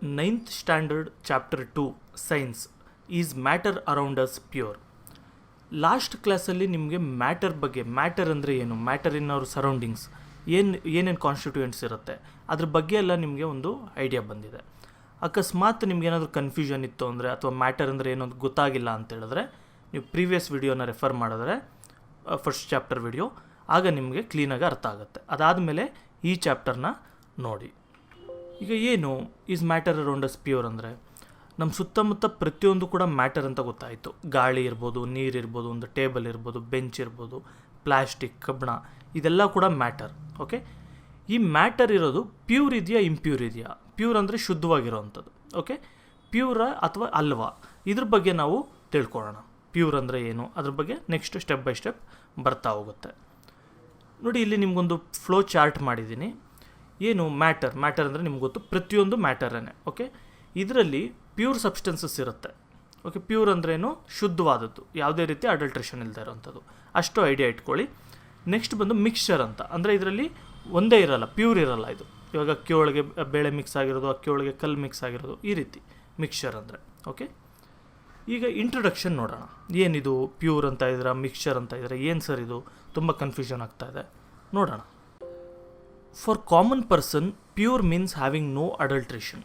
9th standard chapter 2 science is matter around us pure. Last ಕ್ಲಾಸಲ್ಲಿ ನಿಮಗೆ matter ಅಂದರೆ ಏನು, ಮ್ಯಾಟರ್ ಇನ್ ಅವರ್ ಸರೌಂಡಿಂಗ್ಸ್ ಏನೇನು ಕಾನ್ಸ್ಟಿಟ್ಯೂಯೆಂಟ್ಸ್ ಇರುತ್ತೆ ಅದ್ರ ಬಗ್ಗೆ ಎಲ್ಲ ನಿಮಗೆ ಒಂದು ಐಡಿಯಾ ಬಂದಿದೆ. ಅಕಸ್ಮಾತ್ ನಿಮ್ಗೇನಾದರೂ ಕನ್ಫ್ಯೂಷನ್ ಇತ್ತು ಅಂದರೆ ಅಥವಾ ಮ್ಯಾಟರ್ ಅಂದರೆ ಏನೋ ಗೊತ್ತಾಗಿಲ್ಲ ಅಂತ ಹೇಳಿದ್ರೆ ನೀವು ಪ್ರೀವಿಯಸ್ ವಿಡಿಯೋನ ರೆಫರ್ ಮಾಡಿದ್ರೆ ಫಸ್ಟ್ ಚಾಪ್ಟರ್ ವಿಡಿಯೋ, ಆಗ ನಿಮಗೆ ಕ್ಲೀನಾಗಿ ಅರ್ಥ ಆಗುತ್ತೆ. ಅದಾದಮೇಲೆ ಈ ಚಾಪ್ಟರ್ನ ನೋಡಿ. ಈಗ ಏನು is matter around us pure ಅಂದರೆ ನಮ್ಮ ಸುತ್ತಮುತ್ತ ಪ್ರತಿಯೊಂದು ಕೂಡ ಮ್ಯಾಟರ್ ಅಂತ ಗೊತ್ತಾಯಿತು. ಗಾಳಿ ಇರ್ಬೋದು, ನೀರಿರ್ಬೋದು, ಒಂದು ಟೇಬಲ್ ಇರ್ಬೋದು, ಬೆಂಚ್ ಇರ್ಬೋದು, ಪ್ಲಾಸ್ಟಿಕ್, ಕಬ್ಬಣ, ಇದೆಲ್ಲ ಕೂಡ ಮ್ಯಾಟರ್. ಓಕೆ, ಈ ಮ್ಯಾಟರ್ ಇರೋದು ಪ್ಯೂರ್ ಇದೆಯಾ ಇಂಪ್ಯೂರ್ ಇದೆಯಾ? ಪ್ಯೂರ್ ಅಂದರೆ ಶುದ್ಧವಾಗಿರೋವಂಥದ್ದು. ಓಕೆ, ಪ್ಯೂರ ಅಥವಾ ಅಲ್ವಾ, ಇದ್ರ ಬಗ್ಗೆ ನಾವು ತಿಳ್ಕೊಳ್ಳೋಣ. ಪ್ಯೂರ್ ಅಂದರೆ ಏನು, ಅದ್ರ ಬಗ್ಗೆ ನೆಕ್ಸ್ಟ್ ಸ್ಟೆಪ್ ಬೈ ಸ್ಟೆಪ್ ಬರ್ತಾ ಹೋಗುತ್ತೆ. ನೋಡಿ, ಇಲ್ಲಿ ನಿಮಗೊಂದು ಫ್ಲೋ ಚಾರ್ಟ್ ಮಾಡಿದ್ದೀನಿ. ಏನು ಮ್ಯಾಟರ್ ಅಂದರೆ ನಿಮ್ಗೆ ಗೊತ್ತು, ಪ್ರತಿಯೊಂದು ಮ್ಯಾಟರೇ. ಓಕೆ, ಇದರಲ್ಲಿ ಪ್ಯೂರ್ ಸಬ್ಸ್ಟೆನ್ಸಸ್ ಇರುತ್ತೆ. ಓಕೆ, ಪ್ಯೂರ್ ಅಂದ್ರೇನು, ಶುದ್ಧವಾದದ್ದು, ಯಾವುದೇ ರೀತಿ ಅಡಲ್ಟ್ರೇಷನ್ ಇಲ್ಲದೆ ಇರೋವಂಥದ್ದು, ಅಷ್ಟು ಐಡಿಯಾ ಇಟ್ಕೊಳ್ಳಿ. ನೆಕ್ಸ್ಟ್ ಬಂದು ಮಿಕ್ಸ್ಚರ್ ಅಂತ, ಅಂದರೆ ಇದರಲ್ಲಿ ಒಂದೇ ಇರಲ್ಲ, ಪ್ಯೂರ್ ಇರಲ್ಲ. ಇದು ಇವಾಗ ಅಕ್ಕಿ ಒಳಗೆ ಬೇಳೆ ಮಿಕ್ಸ್ ಆಗಿರೋದು, ಅಕ್ಕಿ ಒಳಗೆ ಕಲ್ಲು ಮಿಕ್ಸ್ ಆಗಿರೋದು, ಈ ರೀತಿ ಮಿಕ್ಸ್ಚರ್ ಅಂದರೆ. ಓಕೆ, ಈಗ ಇಂಟ್ರೊಡಕ್ಷನ್ ನೋಡೋಣ. ಏನಿದು ಪ್ಯೂರ್ ಅಂತ ಇದ್ದೀರಾ, ಮಿಕ್ಸ್ಚರ್ ಅಂತ ಇದ್ದೀರಾ, ಏನು ಸರ್ ಇದು, ತುಂಬ ಕನ್ಫ್ಯೂಷನ್ ಆಗ್ತಾ ಇದೆ, ನೋಡೋಣ. For common person pure means having no adulteration.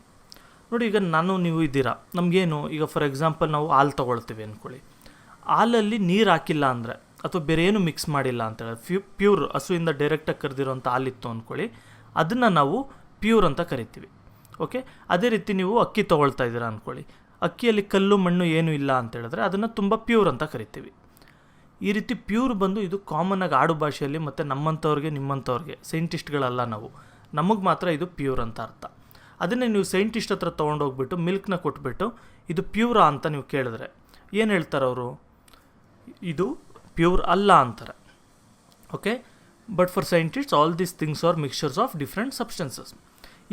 ನೋಡಿ, ಈಗ ನೀವು ಇದ್ದೀರಾ, ನಮಗೇನು, ಈಗ ಫಾರ್ ಎಕ್ಸಾಂಪಲ್ ನಾವು ಹಾಲು ತೊಗೊಳ್ತೀವಿ ಅಂದ್ಕೊಳ್ಳಿ. ಹಾಲಲ್ಲಿ ನೀರು ಹಾಕಿಲ್ಲ ಅಂದರೆ ಅಥವಾ ಬೇರೆ ಏನು ಮಿಕ್ಸ್ ಮಾಡಿಲ್ಲ ಅಂತ ಹೇಳಿ ಪ್ಯೂರ್ ಹಸುವಿಂದ ಡೈರೆಕ್ಟಾಗಿ ಕರೆದಿರೋಂಥ ಹಾಲಿತ್ತು ಅಂದ್ಕೊಳ್ಳಿ, ಅದನ್ನು ನಾವು ಪ್ಯೂರ್ ಅಂತ ಕರಿತೀವಿ. ಓಕೆ, ಅದೇ ರೀತಿ ನೀವು ಅಕ್ಕಿ ತೊಗೊಳ್ತಾ ಇದ್ದೀರಾ ಅಂದ್ಕೊಳ್ಳಿ, ಅಕ್ಕಿಯಲ್ಲಿ ಕಲ್ಲು ಮಣ್ಣು ಏನೂ ಇಲ್ಲ ಅಂತ ಹೇಳಿದ್ರೆ ಅದನ್ನು ತುಂಬ ಪ್ಯೂರ್ ಅಂತ ಕರಿತೀವಿ. ಈ ರೀತಿ ಪ್ಯೂರ್ ಬಂದು ಇದು ಕಾಮನ್ನಾಗಿ ಆಡು ಭಾಷೆಯಲ್ಲಿ, ಮತ್ತು ನಮ್ಮಂಥವ್ರಿಗೆ ನಿಮ್ಮಂಥವ್ರಿಗೆ, ಸೈಂಟಿಸ್ಟ್ಗಳಲ್ಲ ನಾವು, ನಮಗೆ ಮಾತ್ರ ಇದು ಪ್ಯೂರ್ ಅಂತ ಅರ್ಥ. ಅದನ್ನೇ ನೀವು ಸೈಂಟಿಸ್ಟ್ ಹತ್ರ ತೊಗೊಂಡೋಗ್ಬಿಟ್ಟು ಮಿಲ್ಕ್ನ ಕೊಟ್ಬಿಟ್ಟು ಇದು ಪ್ಯೂರಾ ಅಂತ ನೀವು ಕೇಳಿದ್ರೆ ಏನು ಹೇಳ್ತಾರೆ ಅವರು? ಇದು ಪ್ಯೂರ್ ಅಲ್ಲ ಅಂತಾರೆ. Okay, but for scientists all these things are mixtures of different substances.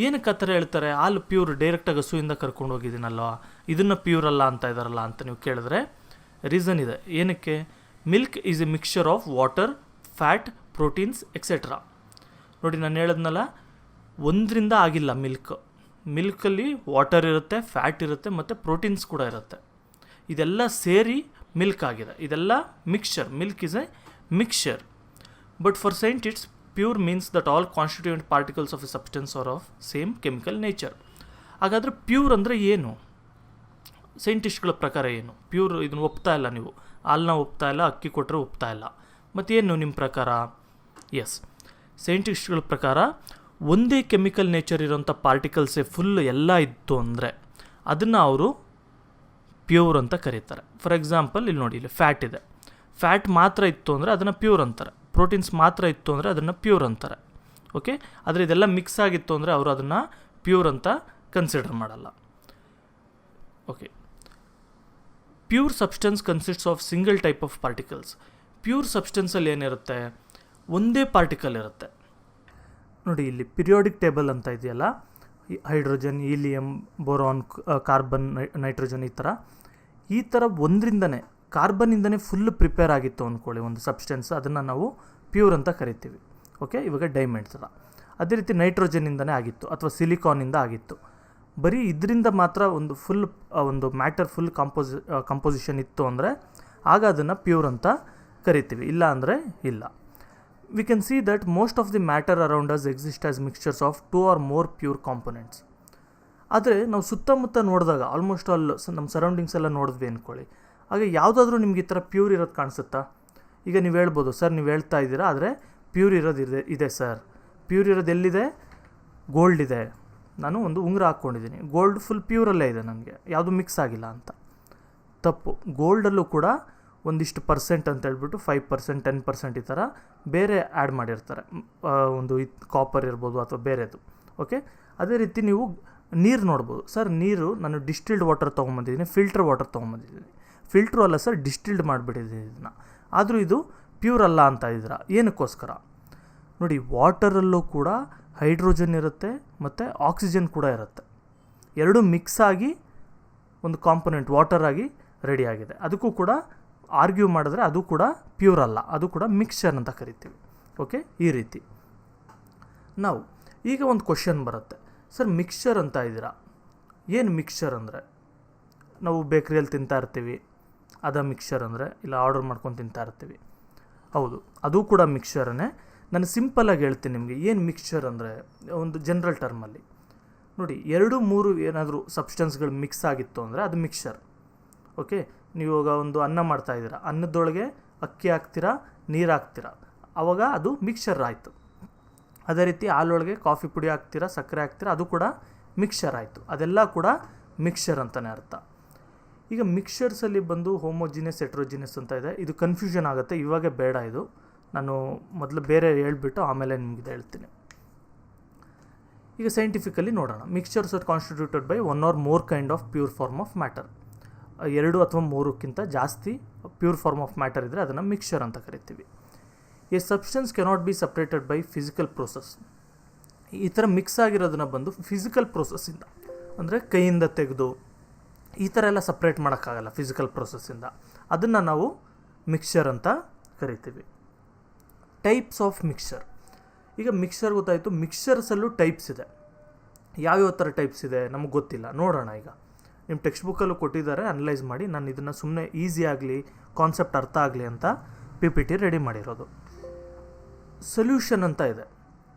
ಏನಕ್ಕೆ ಆ ಥರ ಹೇಳ್ತಾರೆ? ಹಾಲು ಪ್ಯೂರ್ ಡೈರೆಕ್ಟಾಗಿ ಹಸುವಿಂದ ಕರ್ಕೊಂಡು ಹೋಗಿದ್ದೀನಲ್ವ, ಇದನ್ನು ಪ್ಯೂರ್ ಅಲ್ಲ ಅಂತ ಇದ್ದಾರಲ್ಲ ಅಂತ ನೀವು ಕೇಳಿದ್ರೆ ರೀಸನ್ ಇದೆ. ಏನಕ್ಕೆ? Milk is a mixture of water, fat, proteins etcetera. ನೋಡಿ, ನಾನು ಹೇಳಿದ್ನಲ್ಲ, ಒಂದರಿಂದ ಆಗಿಲ್ಲ ಮಿಲ್ಕಲ್ಲಿ ವಾಟರ್ ಇರುತ್ತೆ, ಫ್ಯಾಟ್ ಇರುತ್ತೆ, ಮತ್ತು ಪ್ರೋಟೀನ್ಸ್ ಕೂಡ ಇರುತ್ತೆ. ಇದೆಲ್ಲ ಸೇರಿ ಮಿಲ್ಕ್ ಆಗಿದೆ. ಇದೆಲ್ಲ mixture. Milk is a mixture. But for scientists pure means that all constituent particles of a substance are of same chemical nature. ಹಾಗಾದರೆ ಪ್ಯೂರ್ ಅಂದರೆ ಏನು? ಸೈಂಟಿಸ್ಟ್ಗಳ ಪ್ರಕಾರ ಏನು ಪ್ಯೂರ್? ಇದನ್ನು ಒಪ್ತಾ ಇಲ್ಲ ನೀವು, ಹಾಲನ್ನ ಒಪ್ತಾ ಇಲ್ಲ, ಅಕ್ಕಿ ಕೊಟ್ಟರೆ ಒಪ್ತಾ ಇಲ್ಲ, ಮತ್ತೇನು ನಿಮ್ಮ ಪ್ರಕಾರ? ಎಸ್, ಸೈಂಟಿಸ್ಟ್ಗಳ ಪ್ರಕಾರ ಒಂದೇ ಕೆಮಿಕಲ್ ನೇಚರ್ ಇರೋಂಥ ಪಾರ್ಟಿಕಲ್ಸೇ ಫುಲ್ ಎಲ್ಲ ಇತ್ತು ಅಂದರೆ ಅದನ್ನು ಅವರು ಪ್ಯೂರ್ ಅಂತ ಕರೀತಾರೆ. ಫಾರ್ ಎಕ್ಸಾಂಪಲ್ ಇಲ್ಲಿ ನೋಡಿ, ಇಲ್ಲಿ ಫ್ಯಾಟ್ ಇದೆ, ಫ್ಯಾಟ್ ಮಾತ್ರ ಇತ್ತು ಅಂದರೆ ಅದನ್ನು ಪ್ಯೂರ್ ಅಂತಾರೆ. ಪ್ರೋಟೀನ್ಸ್ ಮಾತ್ರ ಇತ್ತು ಅಂದರೆ ಅದನ್ನು ಪ್ಯೂರ್ ಅಂತಾರೆ. ಓಕೆ, ಆದರೆ ಇದೆಲ್ಲ ಮಿಕ್ಸ್ ಆಗಿತ್ತು ಅಂದರೆ ಅವರು ಅದನ್ನು ಪ್ಯೂರ್ ಅಂತ ಕನ್ಸಿಡರ್ ಮಾಡಲ್ಲ. Okay, pure substance consists of single type of particles. Pure ಸಬ್ಸ್ಟೆನ್ಸಲ್ಲಿ ಏನಿರುತ್ತೆ? ಒಂದೇ ಪಾರ್ಟಿಕಲ್ ಇರುತ್ತೆ. ನೋಡಿ, ಇಲ್ಲಿ ಪಿರಿಯಾಡಿಕ್ ಟೇಬಲ್ ಅಂತ ಇದೆಯಲ್ಲ, hydrogen, helium, boron, carbon, nitrogen, ಈ ಥರ ಒಂದರಿಂದನೇ, ಕಾರ್ಬನ್ನಿಂದನೇ ಫುಲ್ ಪ್ರಿಪೇರ್ ಆಗಿತ್ತು ಅಂದ್ಕೊಳ್ಳಿ ಒಂದು ಸಬ್ಸ್ಟೆನ್ಸ್, ಅದನ್ನು ನಾವು ಪ್ಯೂರ್ ಅಂತ ಕರಿತೀವಿ. ಓಕೆ, ಇವಾಗ ಡೈಮಂಡ್ ಥರ. ಅದೇ ರೀತಿ ನೈಟ್ರೋಜನ್ನಿಂದನೇ ಆಗಿತ್ತು ಅಥವಾ ಸಿಲಿಕಾನಿಂದ ಆಗಿತ್ತು. ಬರೀ ಇದರಿಂದ ಮಾತ್ರ ಒಂದು ಮ್ಯಾಟರ್ ಫುಲ್ ಕಂಪೋಸಿಷನ್ ಇತ್ತು ಅಂದರೆ ಆಗ ಅದನ್ನು ಪ್ಯೂರ್ ಅಂತ ಕರಿತೀವಿ, ಇಲ್ಲ ಅಂದರೆ ಇಲ್ಲ. We can see that most of the matter around us exist as mixtures of 2 or more pure components. ಆದರೆ ನಾವು ಸುತ್ತಮುತ್ತ ನೋಡಿದಾಗ ಆಲ್ಮೋಸ್ಟ್ ಆಲ್ ನಮ್ಮ ಸರೌಂಡಿಂಗ್ಸ್ ಎಲ್ಲ ನೋಡಿದ್ವಿ ಅಂದ್ಕೊಳ್ಳಿ, ಹಾಗೆ ಯಾವುದಾದ್ರೂ ನಿಮ್ಗೆ ಈ ಥರ ಪ್ಯೂರ್ ಇರೋದು ಕಾಣಿಸುತ್ತಾ? ಈಗ ನೀವು ಹೇಳ್ಬೋದು, ಸರ್ ನೀವು ಹೇಳ್ತಾ ಇದ್ದೀರಾ, ಆದರೆ ಪ್ಯೂರ್ ಇರೋದು ಇದೆ ಸರ್. ಪ್ಯೂರ್ ಇರೋದು ಎಲ್ಲಿದೆ? ಗೋಲ್ಡ್ ಇದೆ, ನಾನು ಒಂದು ಉಂಗುರ ಹಾಕ್ಕೊಂಡಿದ್ದೀನಿ, ಗೋಲ್ಡ್ ಫುಲ್ ಪ್ಯೂರಲ್ಲೇ ಇದೆ, ನನಗೆ ಯಾವುದು ಮಿಕ್ಸ್ ಆಗಿಲ್ಲ ಅಂತ. ತಪ್ಪು. ಗೋಲ್ಡಲ್ಲೂ ಕೂಡ ಒಂದಿಷ್ಟು ಪರ್ಸೆಂಟ್ ಅಂತ ಹೇಳ್ಬಿಟ್ಟು 5%, 10% ಈ ಥರ ಬೇರೆ ಆ್ಯಡ್ ಮಾಡಿರ್ತಾರೆ. ಒಂದು ಕಾಪರ್ ಇರ್ಬೋದು ಅಥವಾ ಬೇರೆದು. ಓಕೆ, ಅದೇ ರೀತಿ ನೀವು ನೀರು ನೋಡ್ಬೋದು. ಸರ್ ನೀರು ನಾನು ಡಿಸ್ಟಿಲ್ಡ್ ವಾಟರ್ ತೊಗೊಂಬಂದಿದ್ದೀನಿ, ಫಿಲ್ಟರ್ ವಾಟರ್ ತೊಗೊಂಬಂದಿದ್ದೀನಿ. ಫಿಲ್ಟ್ರು ಅಲ್ಲ ಸರ್, ಡಿಸ್ಟಿಲ್ಡ್ ಮಾಡಿಬಿಟ್ಟಿದ್ದೀನಿ ಇದನ್ನು, ಆದರೂ ಇದು ಪ್ಯೂರ್ ಅಲ್ಲ ಅಂತ ಇದ್ದೀರಾ. ಏನಕ್ಕೋಸ್ಕರ? ನೋಡಿ, ವಾಟರಲ್ಲೂ ಕೂಡ ಹೈಡ್ರೋಜನ್ ಇರುತ್ತೆ ಮತ್ತು ಆಕ್ಸಿಜನ್ ಕೂಡ ಇರುತ್ತೆ. ಎರಡೂ ಮಿಕ್ಸ್ ಆಗಿ ಒಂದು ಕಾಂಪೊನೆಂಟ್ ವಾಟರ್ ಆಗಿ ರೆಡಿಯಾಗಿದೆ. ಅದಕ್ಕೂ ಕೂಡ ಆರ್ಗ್ಯೂ ಮಾಡಿದ್ರೆ ಅದು ಕೂಡ ಪ್ಯೂರ್ ಅಲ್ಲ, ಅದು ಕೂಡ ಮಿಕ್ಸ್ಚರ್ ಅಂತ ಕರಿತೀವಿ. ಓಕೆ, ಈ ರೀತಿ. ನಾವು ಈಗ ಒಂದು ಕ್ವಶನ್ ಬರುತ್ತೆ, ಸರ್ ಮಿಕ್ಸ್ಚರ್ ಅಂತ ಇದ್ದೀರಾ, ಏನು ಮಿಕ್ಸ್ಚರ್ ಅಂದರೆ ನಾವು ಬೇಕ್ರಿಯಲ್ಲಿ ತಿಂತಾ ಇರ್ತೀವಿ, ಅದ ಮಿಕ್ಸ್ಚರ್ ಅಂದರೆ, ಇಲ್ಲ ಆರ್ಡರ್ ಮಾಡ್ಕೊಂಡು ತಿಂತಾ ಇರ್ತೀವಿ. ಹೌದು, ಅದು ಕೂಡ ಮಿಕ್ಸ್ಚರನ್ನೇ. ನಾನು ಸಿಂಪಲ್ಲಾಗಿ ಹೇಳ್ತೀನಿ ನಿಮಗೆ ಏನು ಮಿಕ್ಸ್ಚರ್ ಅಂದರೆ, ಒಂದು ಜನರಲ್ ಟರ್ಮಲ್ಲಿ ನೋಡಿ, 2-3 ಏನಾದರೂ ಸಬ್ಸ್ಟೆನ್ಸ್ಗಳು ಮಿಕ್ಸ್ ಆಗಿತ್ತು ಅಂದರೆ ಅದು ಮಿಕ್ಸ್ಚರ್. ಓಕೆ, ನೀವು ಇವಾಗ ಒಂದು ಅನ್ನ ಮಾಡ್ತಾಯಿದ್ದೀರಾ, ಅನ್ನದೊಳಗೆ ಅಕ್ಕಿ ಹಾಕ್ತೀರಾ, ನೀರು ಹಾಕ್ತೀರಾ, ಆವಾಗ ಅದು ಮಿಕ್ಸ್ಚರ್ ಆಯಿತು. ಅದೇ ರೀತಿ ಹಾಲೊಳಗೆ ಕಾಫಿ ಪುಡಿ ಹಾಕ್ತೀರಾ, ಸಕ್ಕರೆ ಹಾಕ್ತೀರಾ, ಅದು ಕೂಡ ಮಿಕ್ಸ್ಚರ್ ಆಯಿತು. ಅದೆಲ್ಲ ಕೂಡ ಮಿಕ್ಸ್ಚರ್ ಅಂತಲೇ ಅರ್ಥ. ಈಗ ಮಿಕ್ಸ್ಚರ್ಸಲ್ಲಿ ಬಂದು ಹೋಮೋಜಿನಿಯಸ್, ಹೆಟ್ರೋಜಿನಿಯಸ್ ಅಂತ ಇದೆ. ಇದು ಕನ್ಫ್ಯೂಷನ್ ಆಗುತ್ತೆ, ಇವಾಗ ಬೇಡ. ಇದು ನಾನು ಮೊದಲು ಬೇರೆ ಹೇಳ್ಬಿಟ್ಟು ಆಮೇಲೆ ನಿಮಗೆ ಹೇಳ್ತೀನಿ. ಈಗ ಸೈಂಟಿಫಿಕಲಿ ನೋಡೋಣ. Mixtures are constituted by 1 or more kind of pure form of matter. 2 ಅಥವಾ 3ಕ್ಕಿಂತ ಜಾಸ್ತಿ ಪ್ಯೂರ್ ಫಾರ್ಮ್ ಆಫ್ ಮ್ಯಾಟರ್ ಇದ್ದರೆ ಅದನ್ನು ಮಿಕ್ಸ್ಚರ್ ಅಂತ ಕರಿತೀವಿ. A substance cannot be separated by physical process. ಈ ಥರ ಮಿಕ್ಸ್ ಆಗಿರೋದನ್ನ ಬಂದು ಫಿಸಿಕಲ್ ಪ್ರೋಸೆಸ್ಸಿಂದ, ಅಂದರೆ ಕೈಯಿಂದ ತೆಗೆದು ಈ ಥರ ಎಲ್ಲ ಸಪ್ರೇಟ್ ಮಾಡೋಕ್ಕಾಗಲ್ಲ ಫಿಸಿಕಲ್ ಪ್ರೋಸೆಸ್ಸಿಂದ. ಅದನ್ನು ನಾವು ಮಿಕ್ಸ್ಚರ್ ಅಂತ ಕರಿತೀವಿ. Types of mixture. ಈಗ ಮಿಕ್ಸ್ಚರ್ ಗೊತ್ತಾಯಿತು. ಮಿಕ್ಸ್ಚರ್ಸಲ್ಲೂ ಟೈಪ್ಸ್ ಇದೆ. ಯಾವ್ಯಾವ ಥರ ಟೈಪ್ಸ್ ಇದೆ ನಮಗೆ ಗೊತ್ತಿಲ್ಲ, ನೋಡೋಣ. ಈಗ ನಿಮ್ಮ ಟೆಕ್ಸ್ಟ್ ಬುಕ್ಕಲ್ಲೂ ಕೊಟ್ಟಿದ್ದಾರೆ, ಅನಲೈಸ್ ಮಾಡಿ. ನಾನು ಇದನ್ನು ಸುಮ್ಮನೆ ಈಸಿ ಆಗಲಿ, ಕಾನ್ಸೆಪ್ಟ್ ಅರ್ಥ ಆಗಲಿ ಅಂತ PPT ರೆಡಿ ಮಾಡಿರೋದು. ಸೊಲ್ಯೂಷನ್ ಅಂತ ಇದೆ.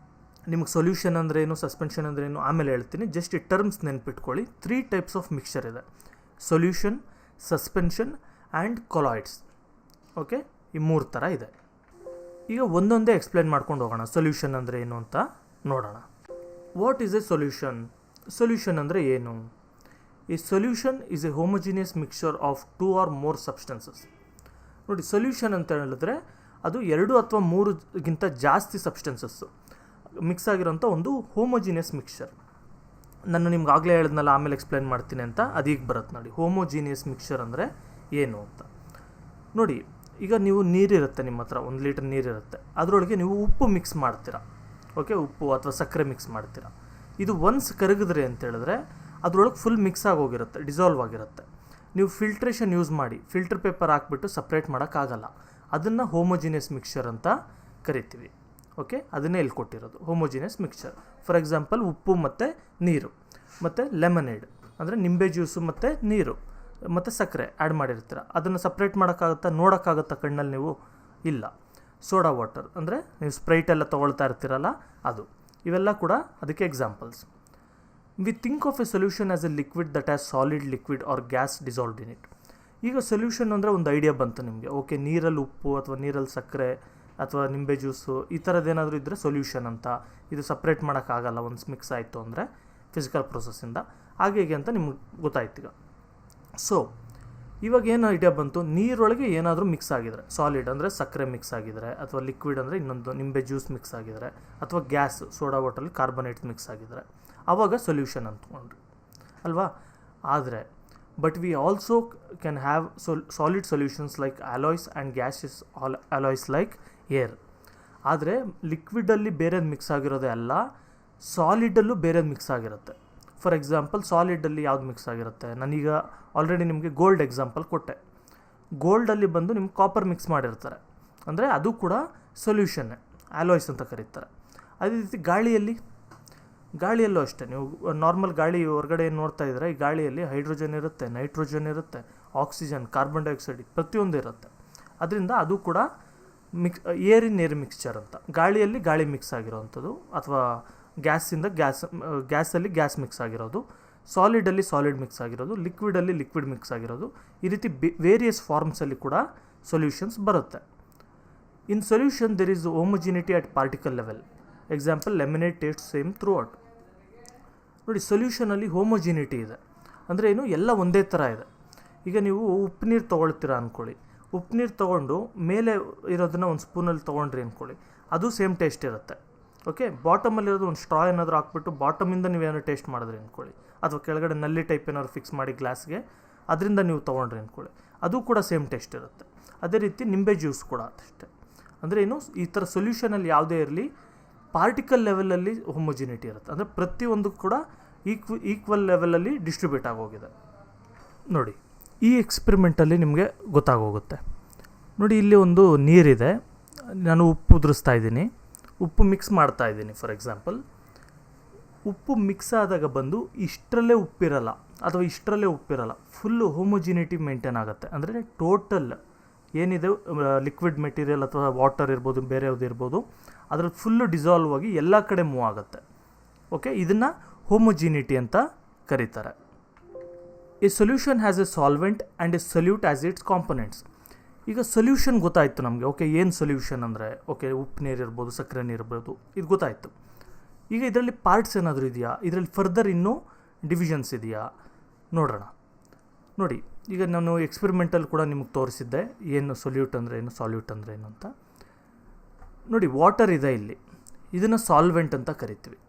ನಿಮಗೆ ಸೊಲ್ಯೂಷನ್ ಅಂದ್ರೇನು, ಸಸ್ಪೆನ್ಷನ್ ಅಂದ್ರೇನು ಆಮೇಲೆ ಹೇಳ್ತೀನಿ. ಜಸ್ಟ್ ಈ ಟರ್ಮ್ಸ್ ನೆನ್ಪಿಟ್ಕೊಳ್ಳಿ. 3 ಟೈಪ್ಸ್ ಆಫ್ ಮಿಕ್ಸ್ಚರ್ ಇದೆ: solution, suspension and colloids. Okay, ಈ 3 ಥರ ಇದೆ. ಈಗ ಒಂದೊಂದೇ ಎಕ್ಸ್ಪ್ಲೇನ್ ಮಾಡ್ಕೊಂಡು ಹೋಗೋಣ. ಸೊಲ್ಯೂಷನ್ ಅಂದರೆ ಏನು ಅಂತ ನೋಡೋಣ. What is A solution? Solution ಅಂದರೆ ಏನು? ಈ solution is A homogeneous mixture of 2 or more substances. ನೋಡಿ, ಸೊಲ್ಯೂಷನ್ ಅಂತ ಹೇಳಿದ್ರೆ ಅದು 2 ಅಥವಾ 3ಗಿಂತ ಜಾಸ್ತಿ ಸಬ್ಸ್ಟೆನ್ಸಸ್ಸು ಮಿಕ್ಸ್ ಆಗಿರೋಂಥ ಒಂದು ಹೋಮೋಜಿನಿಯಸ್ ಮಿಕ್ಸ್ಚರ್. ನಾನು ನಿಮ್ಗೆ ಆಗಲೇ ಹೇಳಿದ್ನಲ್ಲ, ಆಮೇಲೆ ಎಕ್ಸ್ಪ್ಲೇನ್ ಮಾಡ್ತೀನಿ ಅಂತ. ಅದೀಗ ಬರುತ್ತೆ ನೋಡಿ, ಹೋಮೋಜಿನಿಯಸ್ ಮಿಕ್ಸ್ಚರ್ ಅಂದರೆ ಏನು ಅಂತ. ನೋಡಿ, ಈಗ ನೀವು ನೀರಿರುತ್ತೆ, ನಿಮ್ಮ ಹತ್ರ 1 ಲೀಟರ್ ನೀರಿರುತ್ತೆ, ಅದರೊಳಗೆ ನೀವು ಉಪ್ಪು ಮಿಕ್ಸ್ ಮಾಡ್ತೀರಾ. ಓಕೆ, ಉಪ್ಪು ಅಥವಾ ಸಕ್ಕರೆ ಮಿಕ್ಸ್ ಮಾಡ್ತೀರಾ. ಇದು ಒನ್ಸ್ ಕರಗಿದ್ರೆ ಅಂತ ಹೇಳಿದ್ರೆ ಅದರೊಳಗೆ ಫುಲ್ ಮಿಕ್ಸ್ ಆಗೋಗಿರುತ್ತೆ, ಡಿಸಾಲ್ವ್ ಆಗಿರುತ್ತೆ. ನೀವು ಫಿಲ್ಟ್ರೇಷನ್ ಯೂಸ್ ಮಾಡಿ ಫಿಲ್ಟರ್ ಪೇಪರ್ ಹಾಕ್ಬಿಟ್ಟು ಸಪ್ರೇಟ್ ಮಾಡೋಕ್ಕಾಗಲ್ಲ. ಅದನ್ನು ಹೋಮೋಜಿನಿಯಸ್ ಮಿಕ್ಸ್ಚರ್ ಅಂತ ಕರಿತೀವಿ. ಓಕೆ, ಅದನ್ನೇ ಇಲ್ಲಿ ಕೊಟ್ಟಿರೋದು ಹೋಮೋಜಿನಿಯಸ್ ಮಿಕ್ಸ್ಚರ್. ಫಾರ್ ಎಕ್ಸಾಂಪಲ್, ಉಪ್ಪು ಮತ್ತು ನೀರು ಮತ್ತು ಲೆಮನೇಡ್ ಅಂದರೆ ನಿಂಬೆ ಜ್ಯೂಸು ಮತ್ತು ನೀರು ಮತ್ತು ಸಕ್ಕರೆ ಆ್ಯಡ್ ಮಾಡಿರ್ತೀರ. ಅದನ್ನು ಸಪ್ರೇಟ್ ಮಾಡೋಕ್ಕಾಗುತ್ತಾ, ನೋಡೋಕ್ಕಾಗುತ್ತಾ ಕಣ್ಣಲ್ಲಿ ನೀವು? ಇಲ್ಲ. ಸೋಡಾ ವಾಟರ್ ಅಂದರೆ ನೀವು ಸ್ಪ್ರೈಟೆಲ್ಲ ತೊಗೊಳ್ತಾ ಇರ್ತೀರಲ್ಲ, ಅದು. ಇವೆಲ್ಲ ಕೂಡ ಅದಕ್ಕೆ examples. We think of a solution as a liquid that has solid, liquid or gas dissolved in it. ಈಗ ಸೊಲ್ಯೂಷನ್ ಅಂದರೆ ಒಂದು ಐಡಿಯಾ ಬಂತು ನಿಮಗೆ. ಓಕೆ, ನೀರಲ್ಲಿ ಉಪ್ಪು ಅಥವಾ ನೀರಲ್ಲಿ ಸಕ್ಕರೆ ಅಥವಾ ನಿಂಬೆ ಜ್ಯೂಸು ಈ ಥರದ್ದೇನಾದರೂ ಇದ್ದರೆ ಸೊಲ್ಯೂಷನ್ ಅಂತ. ಇದು ಸಪ್ರೇಟ್ ಮಾಡೋಕ್ಕಾಗಲ್ಲ ಒನ್ಸ್ ಮಿಕ್ಸ್ ಆಯಿತು ಅಂದರೆ ಫಿಸಿಕಲ್ ಪ್ರೊಸೆಸ್ಸಿಂದ. ಹಾಗೆ ಅಂತ ನಿಮ್ಗೆ ಗೊತ್ತಾಯ್ತು ಈಗ. ಸೊ ಇವಾಗ ಏನು ಐಡಿಯಾ ಬಂತು, ನೀರೊಳಗೆ ಏನಾದರೂ ಮಿಕ್ಸ್ ಆಗಿದರೆ, ಸಾಲಿಡ್ ಅಂದರೆ ಸಕ್ಕರೆ ಮಿಕ್ಸ್ ಆಗಿದರೆ, ಅಥವಾ ಲಿಕ್ವಿಡ್ ಅಂದರೆ ಇನ್ನೊಂದು ನಿಂಬೆ ಜ್ಯೂಸ್ ಮಿಕ್ಸ್ ಆಗಿದರೆ, ಅಥವಾ ಗ್ಯಾಸ್ ಸೋಡಾ ವಾಟರಲ್ಲಿ ಕಾರ್ಬನೇಟ್ಸ್ ಮಿಕ್ಸ್ ಆಗಿದರೆ, ಆವಾಗ ಸೊಲ್ಯೂಷನ್ ಅಂದ್ಕೊಂಡ್ರಿ ಅಲ್ವಾ. ಆದರೆ but we also can have solid solutions like alloys and gases alloys like air. ಆದರೆ ಲಿಕ್ವಿಡಲ್ಲಿ ಬೇರೆದು ಮಿಕ್ಸ್ ಆಗಿರೋದೇ ಅಲ್ಲ, ಸಾಲಿಡಲ್ಲೂ ಬೇರೆದು ಮಿಕ್ಸ್ ಆಗಿರುತ್ತೆ. ಫಾರ್ ಎಕ್ಸಾಂಪಲ್, ಸಾಲಿಡಲ್ಲಿ ಯಾವ್ದು ಮಿಕ್ಸ್ ಆಗಿರುತ್ತೆ? ನಾನೀಗ ಆಲ್ರೆಡಿ ನಿಮಗೆ ಗೋಲ್ಡ್ ಎಕ್ಸಾಂಪಲ್ ಕೊಟ್ಟೆ. ಗೋಲ್ಡಲ್ಲಿ ಬಂದು ನಿಮ್ಗೆ ಕಾಪರ್ ಮಿಕ್ಸ್ ಮಾಡಿರ್ತಾರೆ, ಅಂದರೆ ಅದು ಕೂಡ ಸೊಲ್ಯೂಷನ್ನೇ, ಆಲಾಯ್ಸ್ ಅಂತ ಕರೀತಾರೆ. ಅದೇ ರೀತಿ ಗಾಳಿಯಲ್ಲೂ ಅಷ್ಟೇ. ನೀವು ನಾರ್ಮಲ್ ಗಾಳಿ ಹೊರಗಡೆ ಏನು ನೋಡ್ತಾ ಇದ್ದರೆ, ಈ ಗಾಳಿಯಲ್ಲಿ ಹೈಡ್ರೋಜನ್ ಇರುತ್ತೆ, ನೈಟ್ರೋಜನ್ ಇರುತ್ತೆ, ಆಕ್ಸಿಜನ್, ಕಾರ್ಬನ್ ಡೈಆಕ್ಸೈಡ್ ಪ್ರತಿಯೊಂದು ಇರುತ್ತೆ. ಅದರಿಂದ ಅದು ಕೂಡ ಏರ್ ಮಿಕ್ಸ್ಚರ್ ಅಂತ. ಗಾಳಿಯಲ್ಲಿ ಗಾಳಿ ಮಿಕ್ಸ್ ಆಗಿರೋವಂಥದ್ದು, ಅಥವಾ ಗ್ಯಾಸಲ್ಲಿ ಗ್ಯಾಸ್ ಮಿಕ್ಸ್ ಆಗಿರೋದು, ಸಾಲಿಡಲ್ಲಿ ಸಾಲಿಡ್ ಮಿಕ್ಸ್ ಆಗಿರೋದು, ಲಿಕ್ವಿಡಲ್ಲಿ ಲಿಕ್ವಿಡ್ ಮಿಕ್ಸ್ ಆಗಿರೋದು. ಈ ರೀತಿ ವೇರಿಯಸ್ ಫಾರ್ಮ್ಸಲ್ಲಿ ಕೂಡ ಸೊಲ್ಯೂಷನ್ಸ್ ಬರುತ್ತೆ. In solution there is homogeneity at particle level. Example, lemonade taste same throughout. ನೋಡಿ, ಸೊಲ್ಯೂಷನಲ್ಲಿ ಹೋಮೋಜಿನಿಟಿ ಇದೆ ಅಂದರೆ ಏನು? ಎಲ್ಲ ಒಂದೇ ಥರ ಇದೆ. ಈಗ ನೀವು ಉಪ್ಪು ನೀರು ತೊಗೊಳ್ತೀರಾ ಅಂದ್ಕೊಳ್ಳಿ. ಉಪ್ಪು ನೀರು ತೊಗೊಂಡು ಮೇಲೆ ಇರೋದನ್ನು ಒಂದು ಸ್ಪೂನಲ್ಲಿ ತೊಗೊಂಡ್ರಿ ಅಂದ್ಕೊಳ್ಳಿ, ಅದು ಸೇಮ್ ಟೇಸ್ಟ್ ಇರುತ್ತೆ. ಓಕೆ, ಬಾಟಮಲ್ಲಿರೋದು ಒಂದು ಸ್ಟ್ರಾ ಏನಾದರೂ ಹಾಕ್ಬಿಟ್ಟು ಬಾಟಮಿಂದ ನೀವೇನಾದ್ರು ಟೇಸ್ಟ್ ಮಾಡಿದ್ರಿ ಅಂದ್ಕೊಳ್ಳಿ, ಅಥವಾ ಕೆಳಗಡೆ ನಲ್ಲಿ ಟೈಪ್ ಏನಾದ್ರು ಫಿಕ್ಸ್ ಮಾಡಿ ಗ್ಲಾಸ್ಗೆ, ಅದರಿಂದ ನೀವು ತೊಗೊಂಡ್ರಿ ಅಂದ್ಕೊಳ್ಳಿ, ಅದು ಕೂಡ ಸೇಮ್ ಟೇಸ್ಟ್ ಇರುತ್ತೆ. ಅದೇ ರೀತಿ ನಿಂಬೆ ಜ್ಯೂಸ್ ಕೂಡ ಅಷ್ಟೇ. ಅಂದರೆ ಏನು, ಈ ಥರ ಸೊಲ್ಯೂಷನಲ್ಲಿ ಯಾವುದೇ ಇರಲಿ ಪಾರ್ಟಿಕಲ್ ಲೆವೆಲಲ್ಲಿ ಹೋಮೋಜಿನಿಟಿ ಇರುತ್ತೆ. ಅಂದರೆ ಪ್ರತಿಯೊಂದು ಕೂಡ ಈಕ್ವಲ್ ಲೆವೆಲಲ್ಲಿ ಡಿಸ್ಟ್ರಿಬ್ಯೂಟ್ ಆಗೋಗಿದೆ. ನೋಡಿ, ಈ ಎಕ್ಸ್ಪೆರಿಮೆಂಟಲ್ಲಿ ನಿಮಗೆ ಗೊತ್ತಾಗೋಗುತ್ತೆ. ನೋಡಿ, ಇಲ್ಲಿ ಒಂದು ಉಪ್ಪು ಮಿಕ್ಸ್ ಆದಾಗ ಬಂದು ಇಷ್ಟರಲ್ಲೇ ಉಪ್ಪಿರಲ್ಲ ಅಥವಾ ಇಷ್ಟರಲ್ಲೇ ಉಪ್ಪಿರಲ್ಲ, ಫುಲ್ಲು ಹೋಮೋಜಿನಿಟಿ ಮೇಂಟೈನ್ ಆಗುತ್ತೆ. ಅಂದರೆ ಟೋಟಲ್ ಏನಿದೆ ಲಿಕ್ವಿಡ್ ಮೆಟೀರಿಯಲ್ ಅಥವಾ ವಾಟರ್ ಇರ್ಬೋದು, ಬೇರೆ ಯಾವುದು ಇರ್ಬೋದು, ಅದ್ರಲ್ಲಿ ಫುಲ್ಲು ಡಿಸಾಲ್ವ್ ಆಗಿ ಎಲ್ಲ ಕಡೆ ಮೂವ್ ಆಗುತ್ತೆ. ಓಕೆ, ಇದನ್ನು ಹೋಮೋಜಿನಿಟಿ ಅಂತ ಕರೀತಾರೆ. A solution has A solvent and a solute as it's components. ಈಗ ಸೊಲ್ಯೂಷನ್ ಗೊತ್ತಾಯಿತು ನಮಗೆ. ಓಕೆ, ಏನು ಸೊಲ್ಯೂಷನ್ ಅಂದರೆ, ಓಕೆ ಉಪ್ಪು ನೀರು ಇರ್ಬೋದು, ಸಕ್ಕರೆ ನೀರು ಇರ್ಬೋದು, ಇದು ಗೊತ್ತಾಯಿತು. ಈಗ ಇದರಲ್ಲಿ ಪಾರ್ಟ್ಸ್ ಏನಾದರೂ ಇದೆಯಾ, ಇದರಲ್ಲಿ ಫರ್ದರ್ ಇನ್ನೂ ಡಿವಿಷನ್ಸ್ ಇದೆಯಾ ನೋಡೋಣ. ನೋಡಿ, ಈಗ ನಾನು ಎಕ್ಸ್ಪೆರಿಮೆಂಟಲ್ಲಿ ಕೂಡ ನಿಮಗೆ ತೋರಿಸಿದ್ದೆ ಏನು ಸೊಲ್ಯೂಟ್ ಅಂದರೆ ಏನು, ಸಾಲ್ಯೂಟ್ ಅಂದರೆ ಏನು ಅಂತ. ನೋಡಿ, ವಾಟರ್ ಇದೆ ಇಲ್ಲಿ, ಇದನ್ನು ಸಾಲ್ವೆಂಟ್ ಅಂತ ಕರಿತೀವಿ.